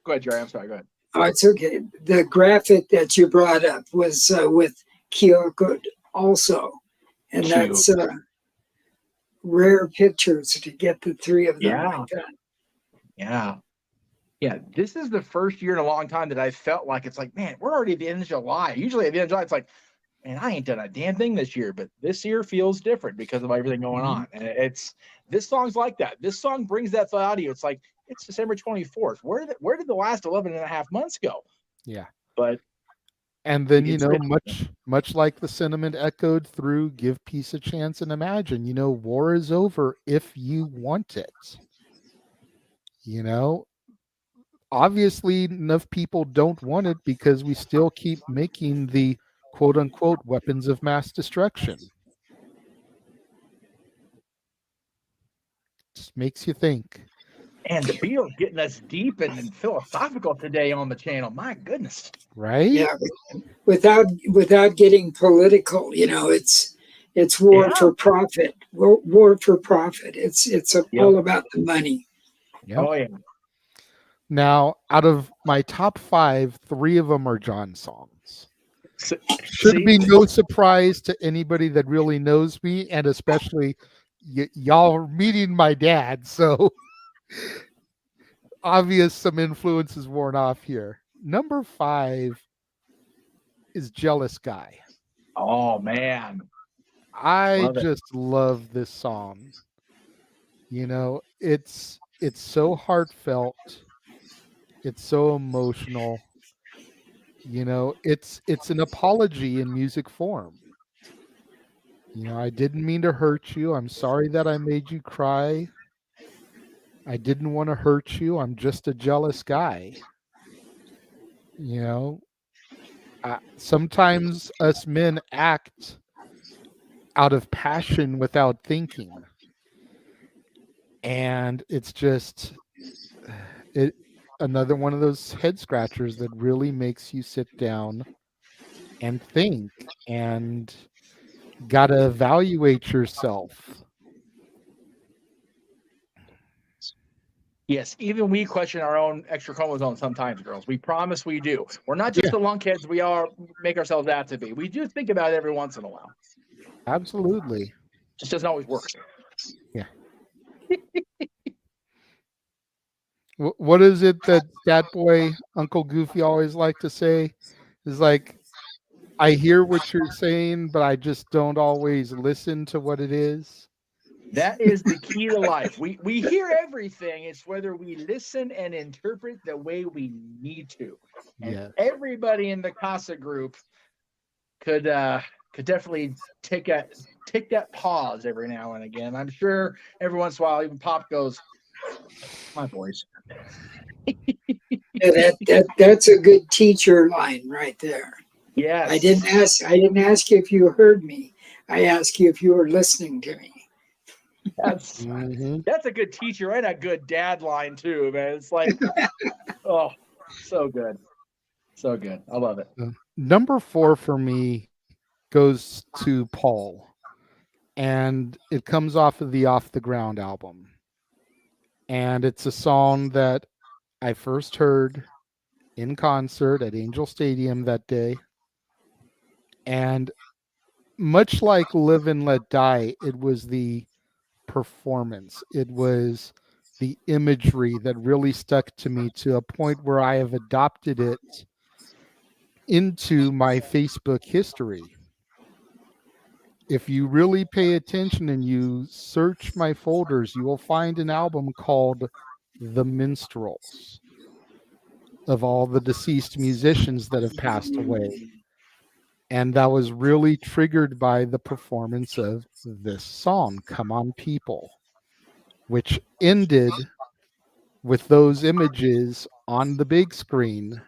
Go ahead, Jerry. I'm sorry. Go ahead. Oh, it's okay. The graphic that you brought up was with Kyoko also. And Cute. that's rare pictures to get the 3 of them Yeah. like that. Yeah. This is the first year in a long time that I felt like it's like, man, we're already at the end of July. Usually at the end of July, it's like, man, I ain't done a damn thing this year, but this year feels different because of everything going on. And this song's like that. This song brings that thought out of you. It's like, it's December 24th. Where did the last 11 and a half months go? Yeah. But and then, much like the sentiment echoed through Give Peace a Chance and Imagine, war is over if you want it. Obviously enough people don't want it because we still keep making the quote unquote weapons of mass destruction. Just makes you think. And the Beatles getting us deep and philosophical today on the channel. My goodness. Right? Yeah. Without getting political, it's war for profit. War for profit. It's all about the money. Yep. Oh, yeah. Now, out of my top 5, 3 of them are John songs. Should be no surprise to anybody that really knows me, and especially y'all are meeting my dad, so obvious some influence is worn off here. Number 5 is Jealous Guy. Oh, man. I just love this song. It's so heartfelt. It's so emotional. It's an apology in music form. I didn't mean to hurt you. I'm sorry that I made you cry. I didn't want to hurt you. I'm just a jealous guy. Sometimes us men act out of passion without thinking. And it's just another one of those head scratchers that really makes you sit down and think and gotta evaluate yourself. Yes, even we question our own extra chromosomes sometimes, girls. We promise we do. We're not just the lunkheads we make ourselves out to be. We do think about it every once in a while. Absolutely. Just doesn't always work. Yeah. What is it that boy Uncle Goofy always liked to say? It's like I hear what you're saying, but I just don't always listen to what it is. That is the key to life. We hear everything. It's whether we listen and interpret the way we need to. And Yes. everybody in the Casa group could definitely take that pause every now and again. I'm sure every once in a while, even Pop goes, "My boys." Yeah, that's a good teacher line right there. Yes. I didn't ask you if you heard me. I asked you if you were listening to me. That's a good teacher and a good dad line too, man. It's like, oh, so good. So good. I love it. Number 4 for me goes to Paul, and it comes off of the Off the Ground album. And it's a song that I first heard in concert at Angel Stadium that day. And much like Live and Let Die, it was the performance. It was the imagery that really stuck to me to a point where I have adopted it into my Facebook history. If you really pay attention and you search my folders, you will find an album called The Minstrels of all the deceased musicians that have passed away. And that was really triggered by the performance of this song, Come On People, which ended with those images on the big screen,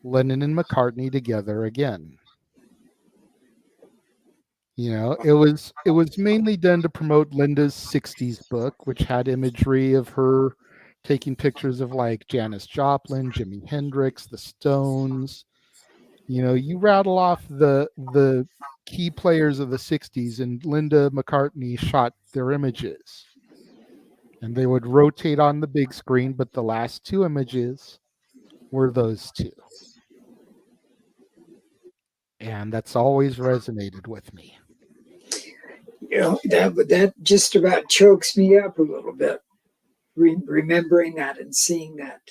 Lennon and McCartney together again. You know, it was mainly done to promote Linda's 60s book, which had imagery of her taking pictures of like Janis Joplin, Jimi Hendrix, the Stones. You know, you rattle off the key players of the 60s, and Linda McCartney shot their images. And they would rotate on the big screen, but the last 2 images were those 2. And that's always resonated with me. You know, that just about chokes me up a little bit, remembering that and seeing that.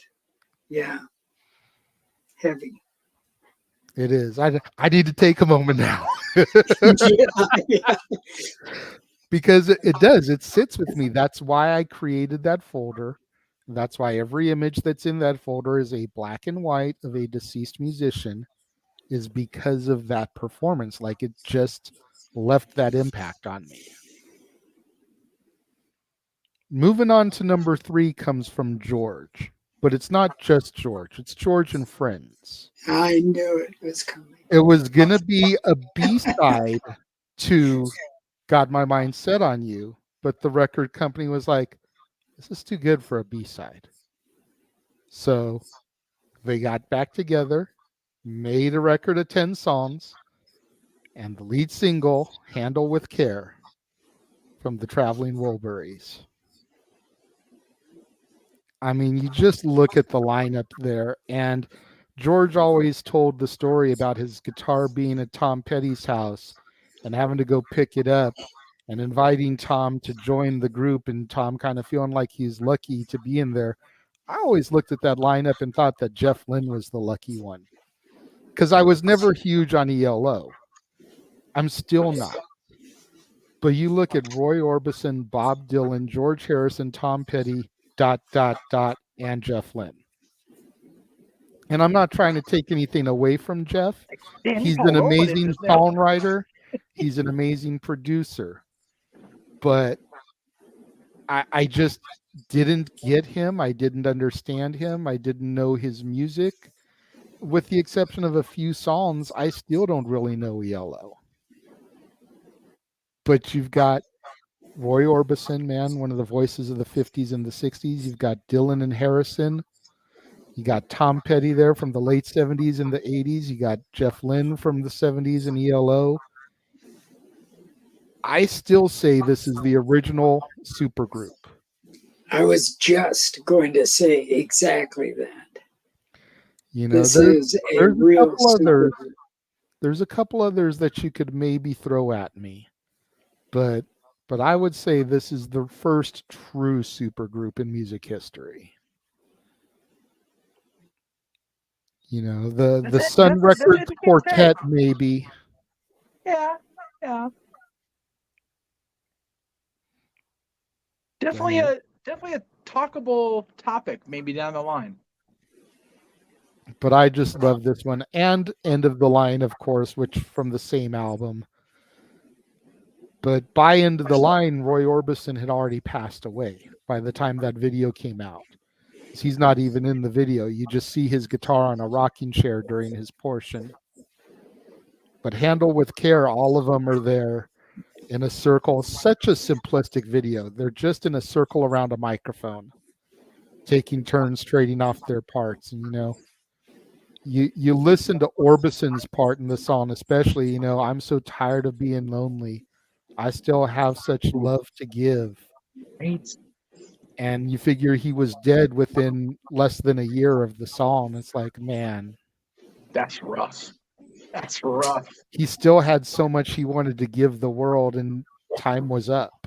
Yeah, heavy. It is. I need to take a moment now. Yeah. Because it does. It sits with me. That's why I created that folder. That's why every image that's in that folder is a black and white of a deceased musician, is because of that performance. Like, it just left that impact on me. Moving on to number 3 comes from George. But it's not just George. It's George and Friends. I knew it was coming. It was going to be a B-side to Got My Mind Set on You, but the record company was like, this is too good for a B-side. So they got back together, made a record of 10 songs, and the lead single, Handle with Care, from the Traveling Wilburys. I mean, you just look at the lineup there, and George always told the story about his guitar being at Tom Petty's house and having to go pick it up and inviting Tom to join the group, and Tom kind of feeling like he's lucky to be in there. I always looked at that lineup and thought that Jeff Lynne was the lucky one, because I was never huge on ELO. I'm still not. But you look at Roy Orbison, Bob Dylan, George Harrison, Tom Petty, ... and Jeff Lynne. And I'm not trying to take anything away from Jeff. He's an amazing songwriter. He's an amazing producer. But I just didn't get him. I didn't understand him. I didn't know his music. With the exception of a few songs, I still don't really know ELO. But you've got Roy Orbison, man, one of the voices of the 50s and the 60s. You've got Dylan and Harrison. You got Tom Petty there from the late 70s and the 80s. You got Jeff Lynne from the 70s and ELO. I still say this is the original supergroup. I was just going to say exactly that. You know, this is a real supergroup. There's a couple others that you could maybe throw at me, but I would say this is the first true supergroup in music history. You know, the That's Sun it, that's Records it, you can't say. Quartet, maybe. Yeah, yeah. Definitely But, a talkable topic maybe down the line. but I just love this one. And End of the Line, of course, which from the same album. But by End of the Line, Roy Orbison had already passed away by the time that video came out. He's not even in the video. You just see his guitar on a rocking chair during his portion. But Handle with Care, all of them are there in a circle. Such a simplistic video. They're just in a circle around a microphone, taking turns trading off their parts. And, you know, you listen to Orbison's part in the song, especially, you know, I'm so tired of being lonely. I still have such love to give. Right. And you figure he was dead within less than a year of the song. It's like, man, That's rough. That's rough. he still had so much he wanted to give the world, and time was up.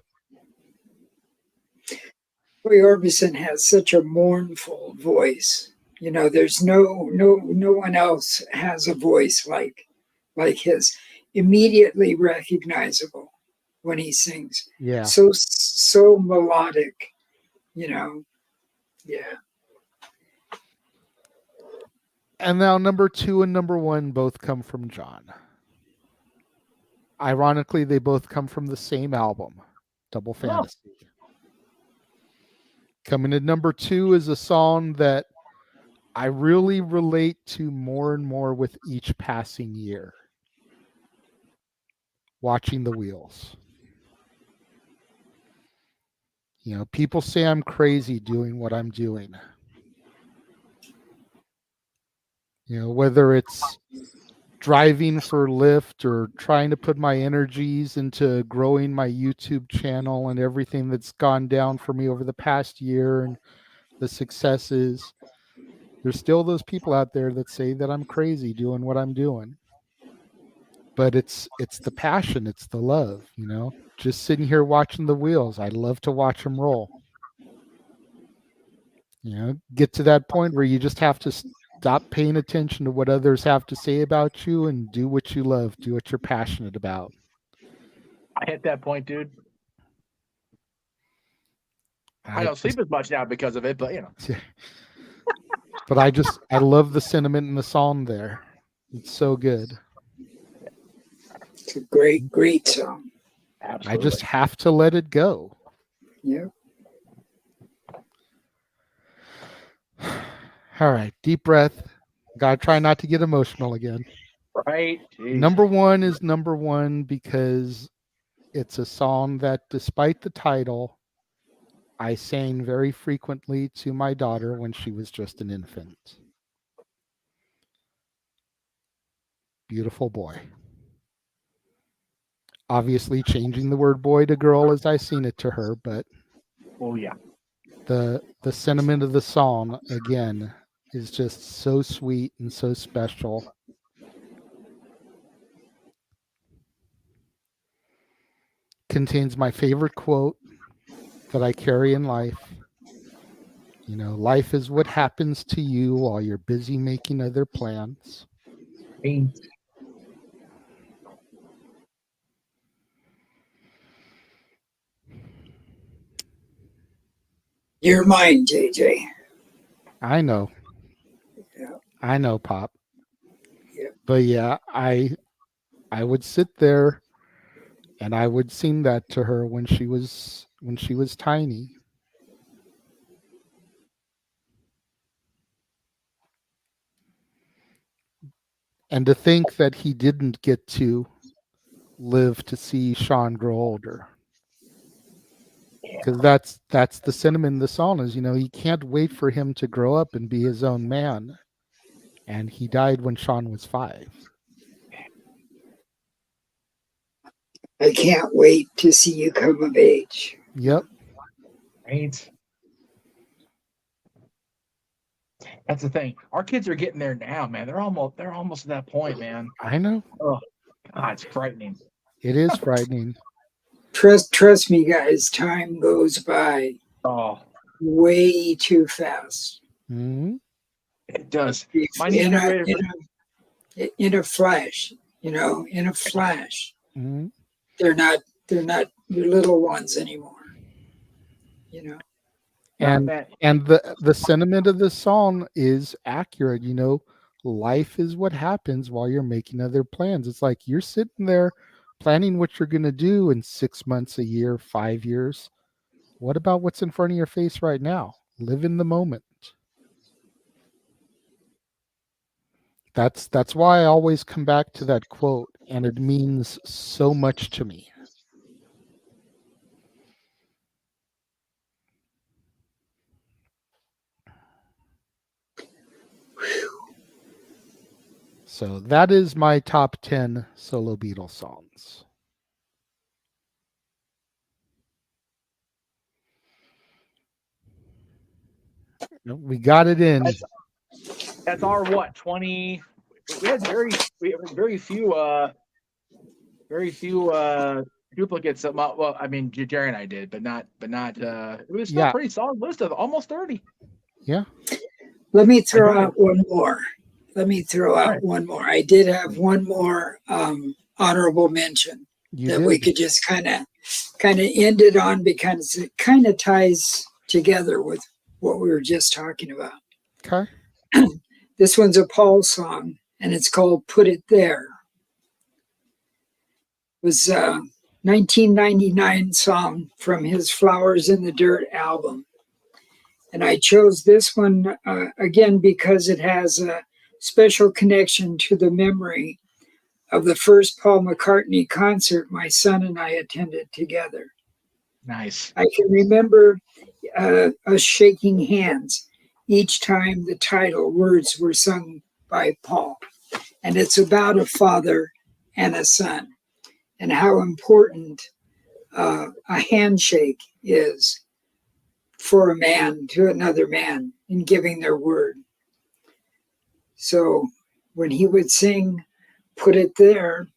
Roy Orbison has such a mournful voice. You know, there's no one else has a voice like his. Immediately recognizable when he sings. Yeah. So melodic, you know. Yeah. And now number 2 and number 1 both come from John. Ironically, they both come from the same album, Double Fantasy. Coming in number 2 is a song that I really relate to more and more with each passing year. Watching the Wheels. You know, people say I'm crazy doing what I'm doing. You know, whether it's driving for Lyft or trying to put my energies into growing my YouTube channel and everything that's gone down for me over the past year and the successes, there's still those people out there that say that I'm crazy doing what I'm doing. But it's the passion, it's the love, you know. Just sitting here watching the wheels. I love to watch them roll. You know, get to that point where you just have to stop paying attention to what others have to say about you and do what you love, do what you're passionate about. I hit that point, dude. I don't sleep as much now because of it, but you know. But I love the sentiment in the song there. It's so good. It's a great song. Absolutely. I just have to let it go. Yeah. All right, deep breath. Gotta try not to get emotional again. Right. Jeez. Number 1 is number 1 because it's a song that, despite the title, I sang very frequently to my daughter when she was just an infant. Beautiful Boy. Obviously changing the word boy to girl as I seen it to her, but oh yeah. The sentiment of the song, again, is just so sweet and so special. Contains my favorite quote that I carry in life. You know, life is what happens to you while you're busy making other plans. You're mine, JJ. I know. Yeah. I know, Pop. Yeah. But yeah, I would sit there and I would sing that to her when she was tiny. And to think that he didn't get to live to see Sean grow older. Because that's the sentiment in the song is, you know, he can't wait for him to grow up and be his own man. And he died when Sean was 5. I can't wait to see you come of age. Yep. Right. That's the thing. Our kids are getting there now, man. They're almost at that point, man. I know. Oh, God, it's frightening. It is frightening. Trust me, guys. Time goes by Oh, way too fast. Mm-hmm. It does. in a flash, in a flash. Mm-hmm. They're not your little ones anymore. And the sentiment of this song is accurate. Life is what happens while you're making other plans. It's like you're sitting there planning what you're going to do in 6 months, a year, 5 years. What about what's in front of your face right now? Live in the moment. That's why I always come back to that quote, and it means so much to me. So that is my top 10 solo Beatles songs. We got it in. That's our what? 20. We had very few duplicates. Well, I mean, Jerry and I did, but not. It was still a pretty solid list of almost 30. Yeah. Let me throw out one more. One more. I did have one more honorable mention we could just kind of end it on, because it kind of ties together with what we were just talking about. Okay. This one's a Paul song, and it's called "Put It There." It was a 1999 song from his "Flowers in the Dirt" album. And I chose this one again because it has a special connection to the memory of the first Paul McCartney concert my son and I attended together. Nice. I can remember us shaking hands each time the title words were sung by Paul. And it's about a father and a son, and how important a handshake is for a man to another man in giving their word. So when he would sing "Put It There,"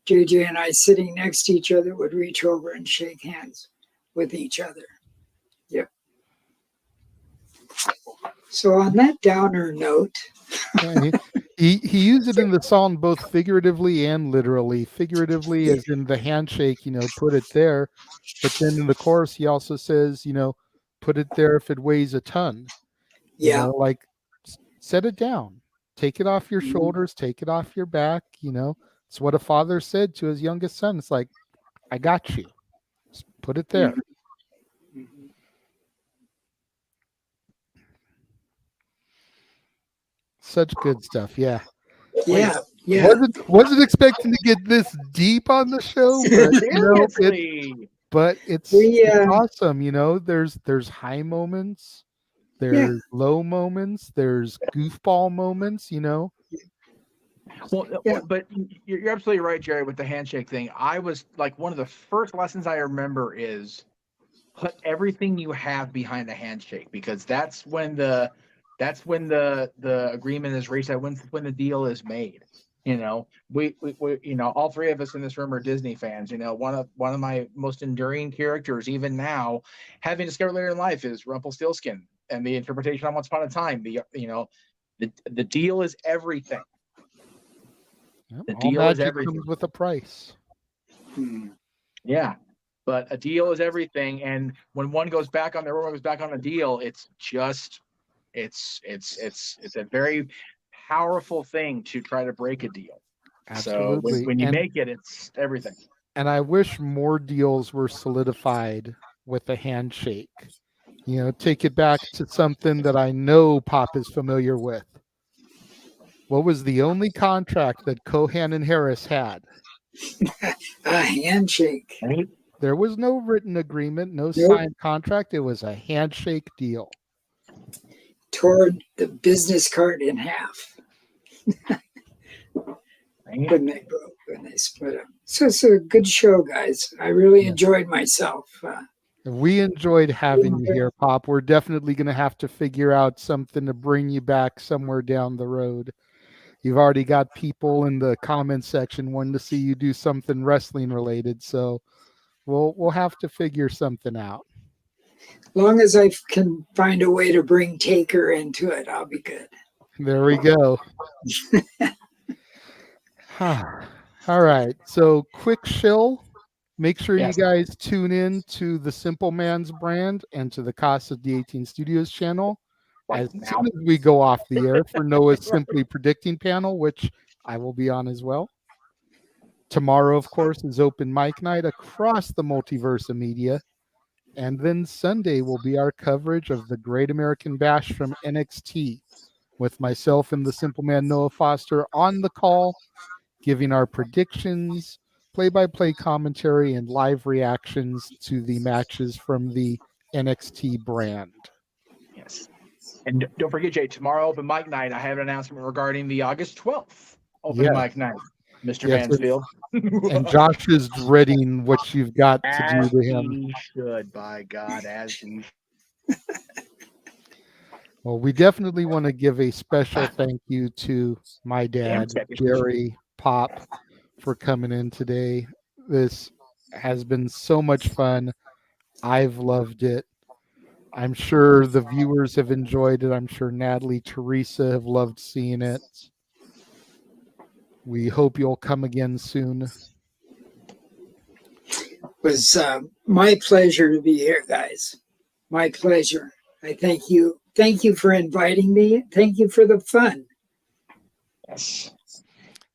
JJ and I, sitting next to each other, would reach over and shake hands with each other. Yep. So on that downer note, he used it in the song both figuratively and literally. Figuratively, as in the handshake, put it there. But then in the chorus, he also says, put it there if it weighs a ton. Yeah. Like set it down, take it off your shoulders, take it off your back. It's what a father said to his youngest son. It's like, I got you. Just put it there. Mm-hmm. Such good stuff. Yeah. Yeah. Wasn't expecting to get this deep on the show, but it's awesome. There's high moments, there's low moments, there's goofball moments. Well, but you're absolutely right, Jerry, with the handshake thing. I was like, one of the first lessons I remember is put everything you have behind the handshake, because that's when the agreement is reached. That when the deal is made. We all three of us in this room are Disney fans. One of my most enduring characters, even now, having discovered later in life, is Rumpelstiltskin, and the interpretation on Once Upon a Time. The deal is everything. Yep, the deal is everything. Comes with a price. Yeah, but a deal is everything, and when one goes back on a deal, it's a very powerful thing to try to break a deal. Absolutely. So when you make it, it's everything. And I wish more deals were solidified with a handshake. Take it back to something that I know Pop is familiar with. What was the only contract that Cohan and Harris had? A handshake. Right? There was no written agreement, no signed contract. It was a handshake deal. Tore the business card in half. When they split up. So it's a good show, guys. I really enjoyed myself. We enjoyed having you here, Pop. We're definitely going to have to figure out something to bring you back somewhere down the road. You've already got people in the comment section wanting to see you do something wrestling related, so we'll have to figure something out. Long as I can find a way to bring Taker into it, I'll be good. There we go. All right. So quick shill. Make sure Yes. you guys tune in to the Simple Man's brand and to the Casa D18 Studios channel as Now. soon as we go off the air for Noah's Simply Predicting panel, which I will be on as well. Tomorrow, of course, is open mic night across the multiverse of media. And then Sunday will be our coverage of the Great American Bash from NXT with myself and the Simple Man Noah Foster on the call, giving our predictions, play-by-play commentary, and live reactions to the matches from the NXT brand. Yes. And don't forget, Jay, tomorrow open mic night, I have an announcement regarding the August 12th open mic night. Mr. Yes, Mansfield. and Josh is dreading what you've got to As do to him. he should, by God, as he should. Well, we definitely want to give a special thank you to my dad, Jerry Pop, for coming in today. This has been so much fun. I've loved it. I'm sure the viewers have enjoyed it. I'm sure Natalie, Teresa have loved seeing it. We hope you'll come again soon. It was my pleasure to be here, guys. My pleasure. I thank you. Thank you for inviting me. Thank you for the fun. Yes.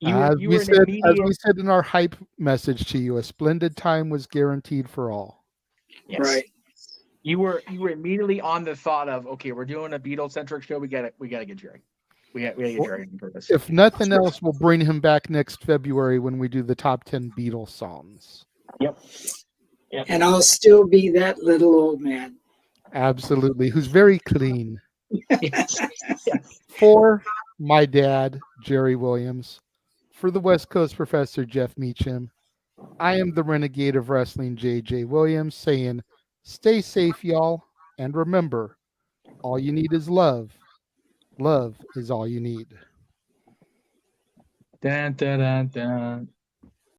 As we said in our hype message to you, a splendid time was guaranteed for all. Yes. Right. You were immediately on the thought of, okay, we're doing a Beatles centric show. We gotta get Jerry. We gotta get Jerry on purpose. If nothing else, we'll bring him back next February when we do the top 10 Beatles songs. Yep. And I'll still be that little old man. Absolutely. Who's very clean. Yes. For my dad, Jerry Williams, for the West Coast Professor Jeff Meacham, I am the Renegade of Wrestling, JJ Williams, saying, stay safe, y'all, and remember, all you need is love. Love is all you need. Dun, dun, dun, dun.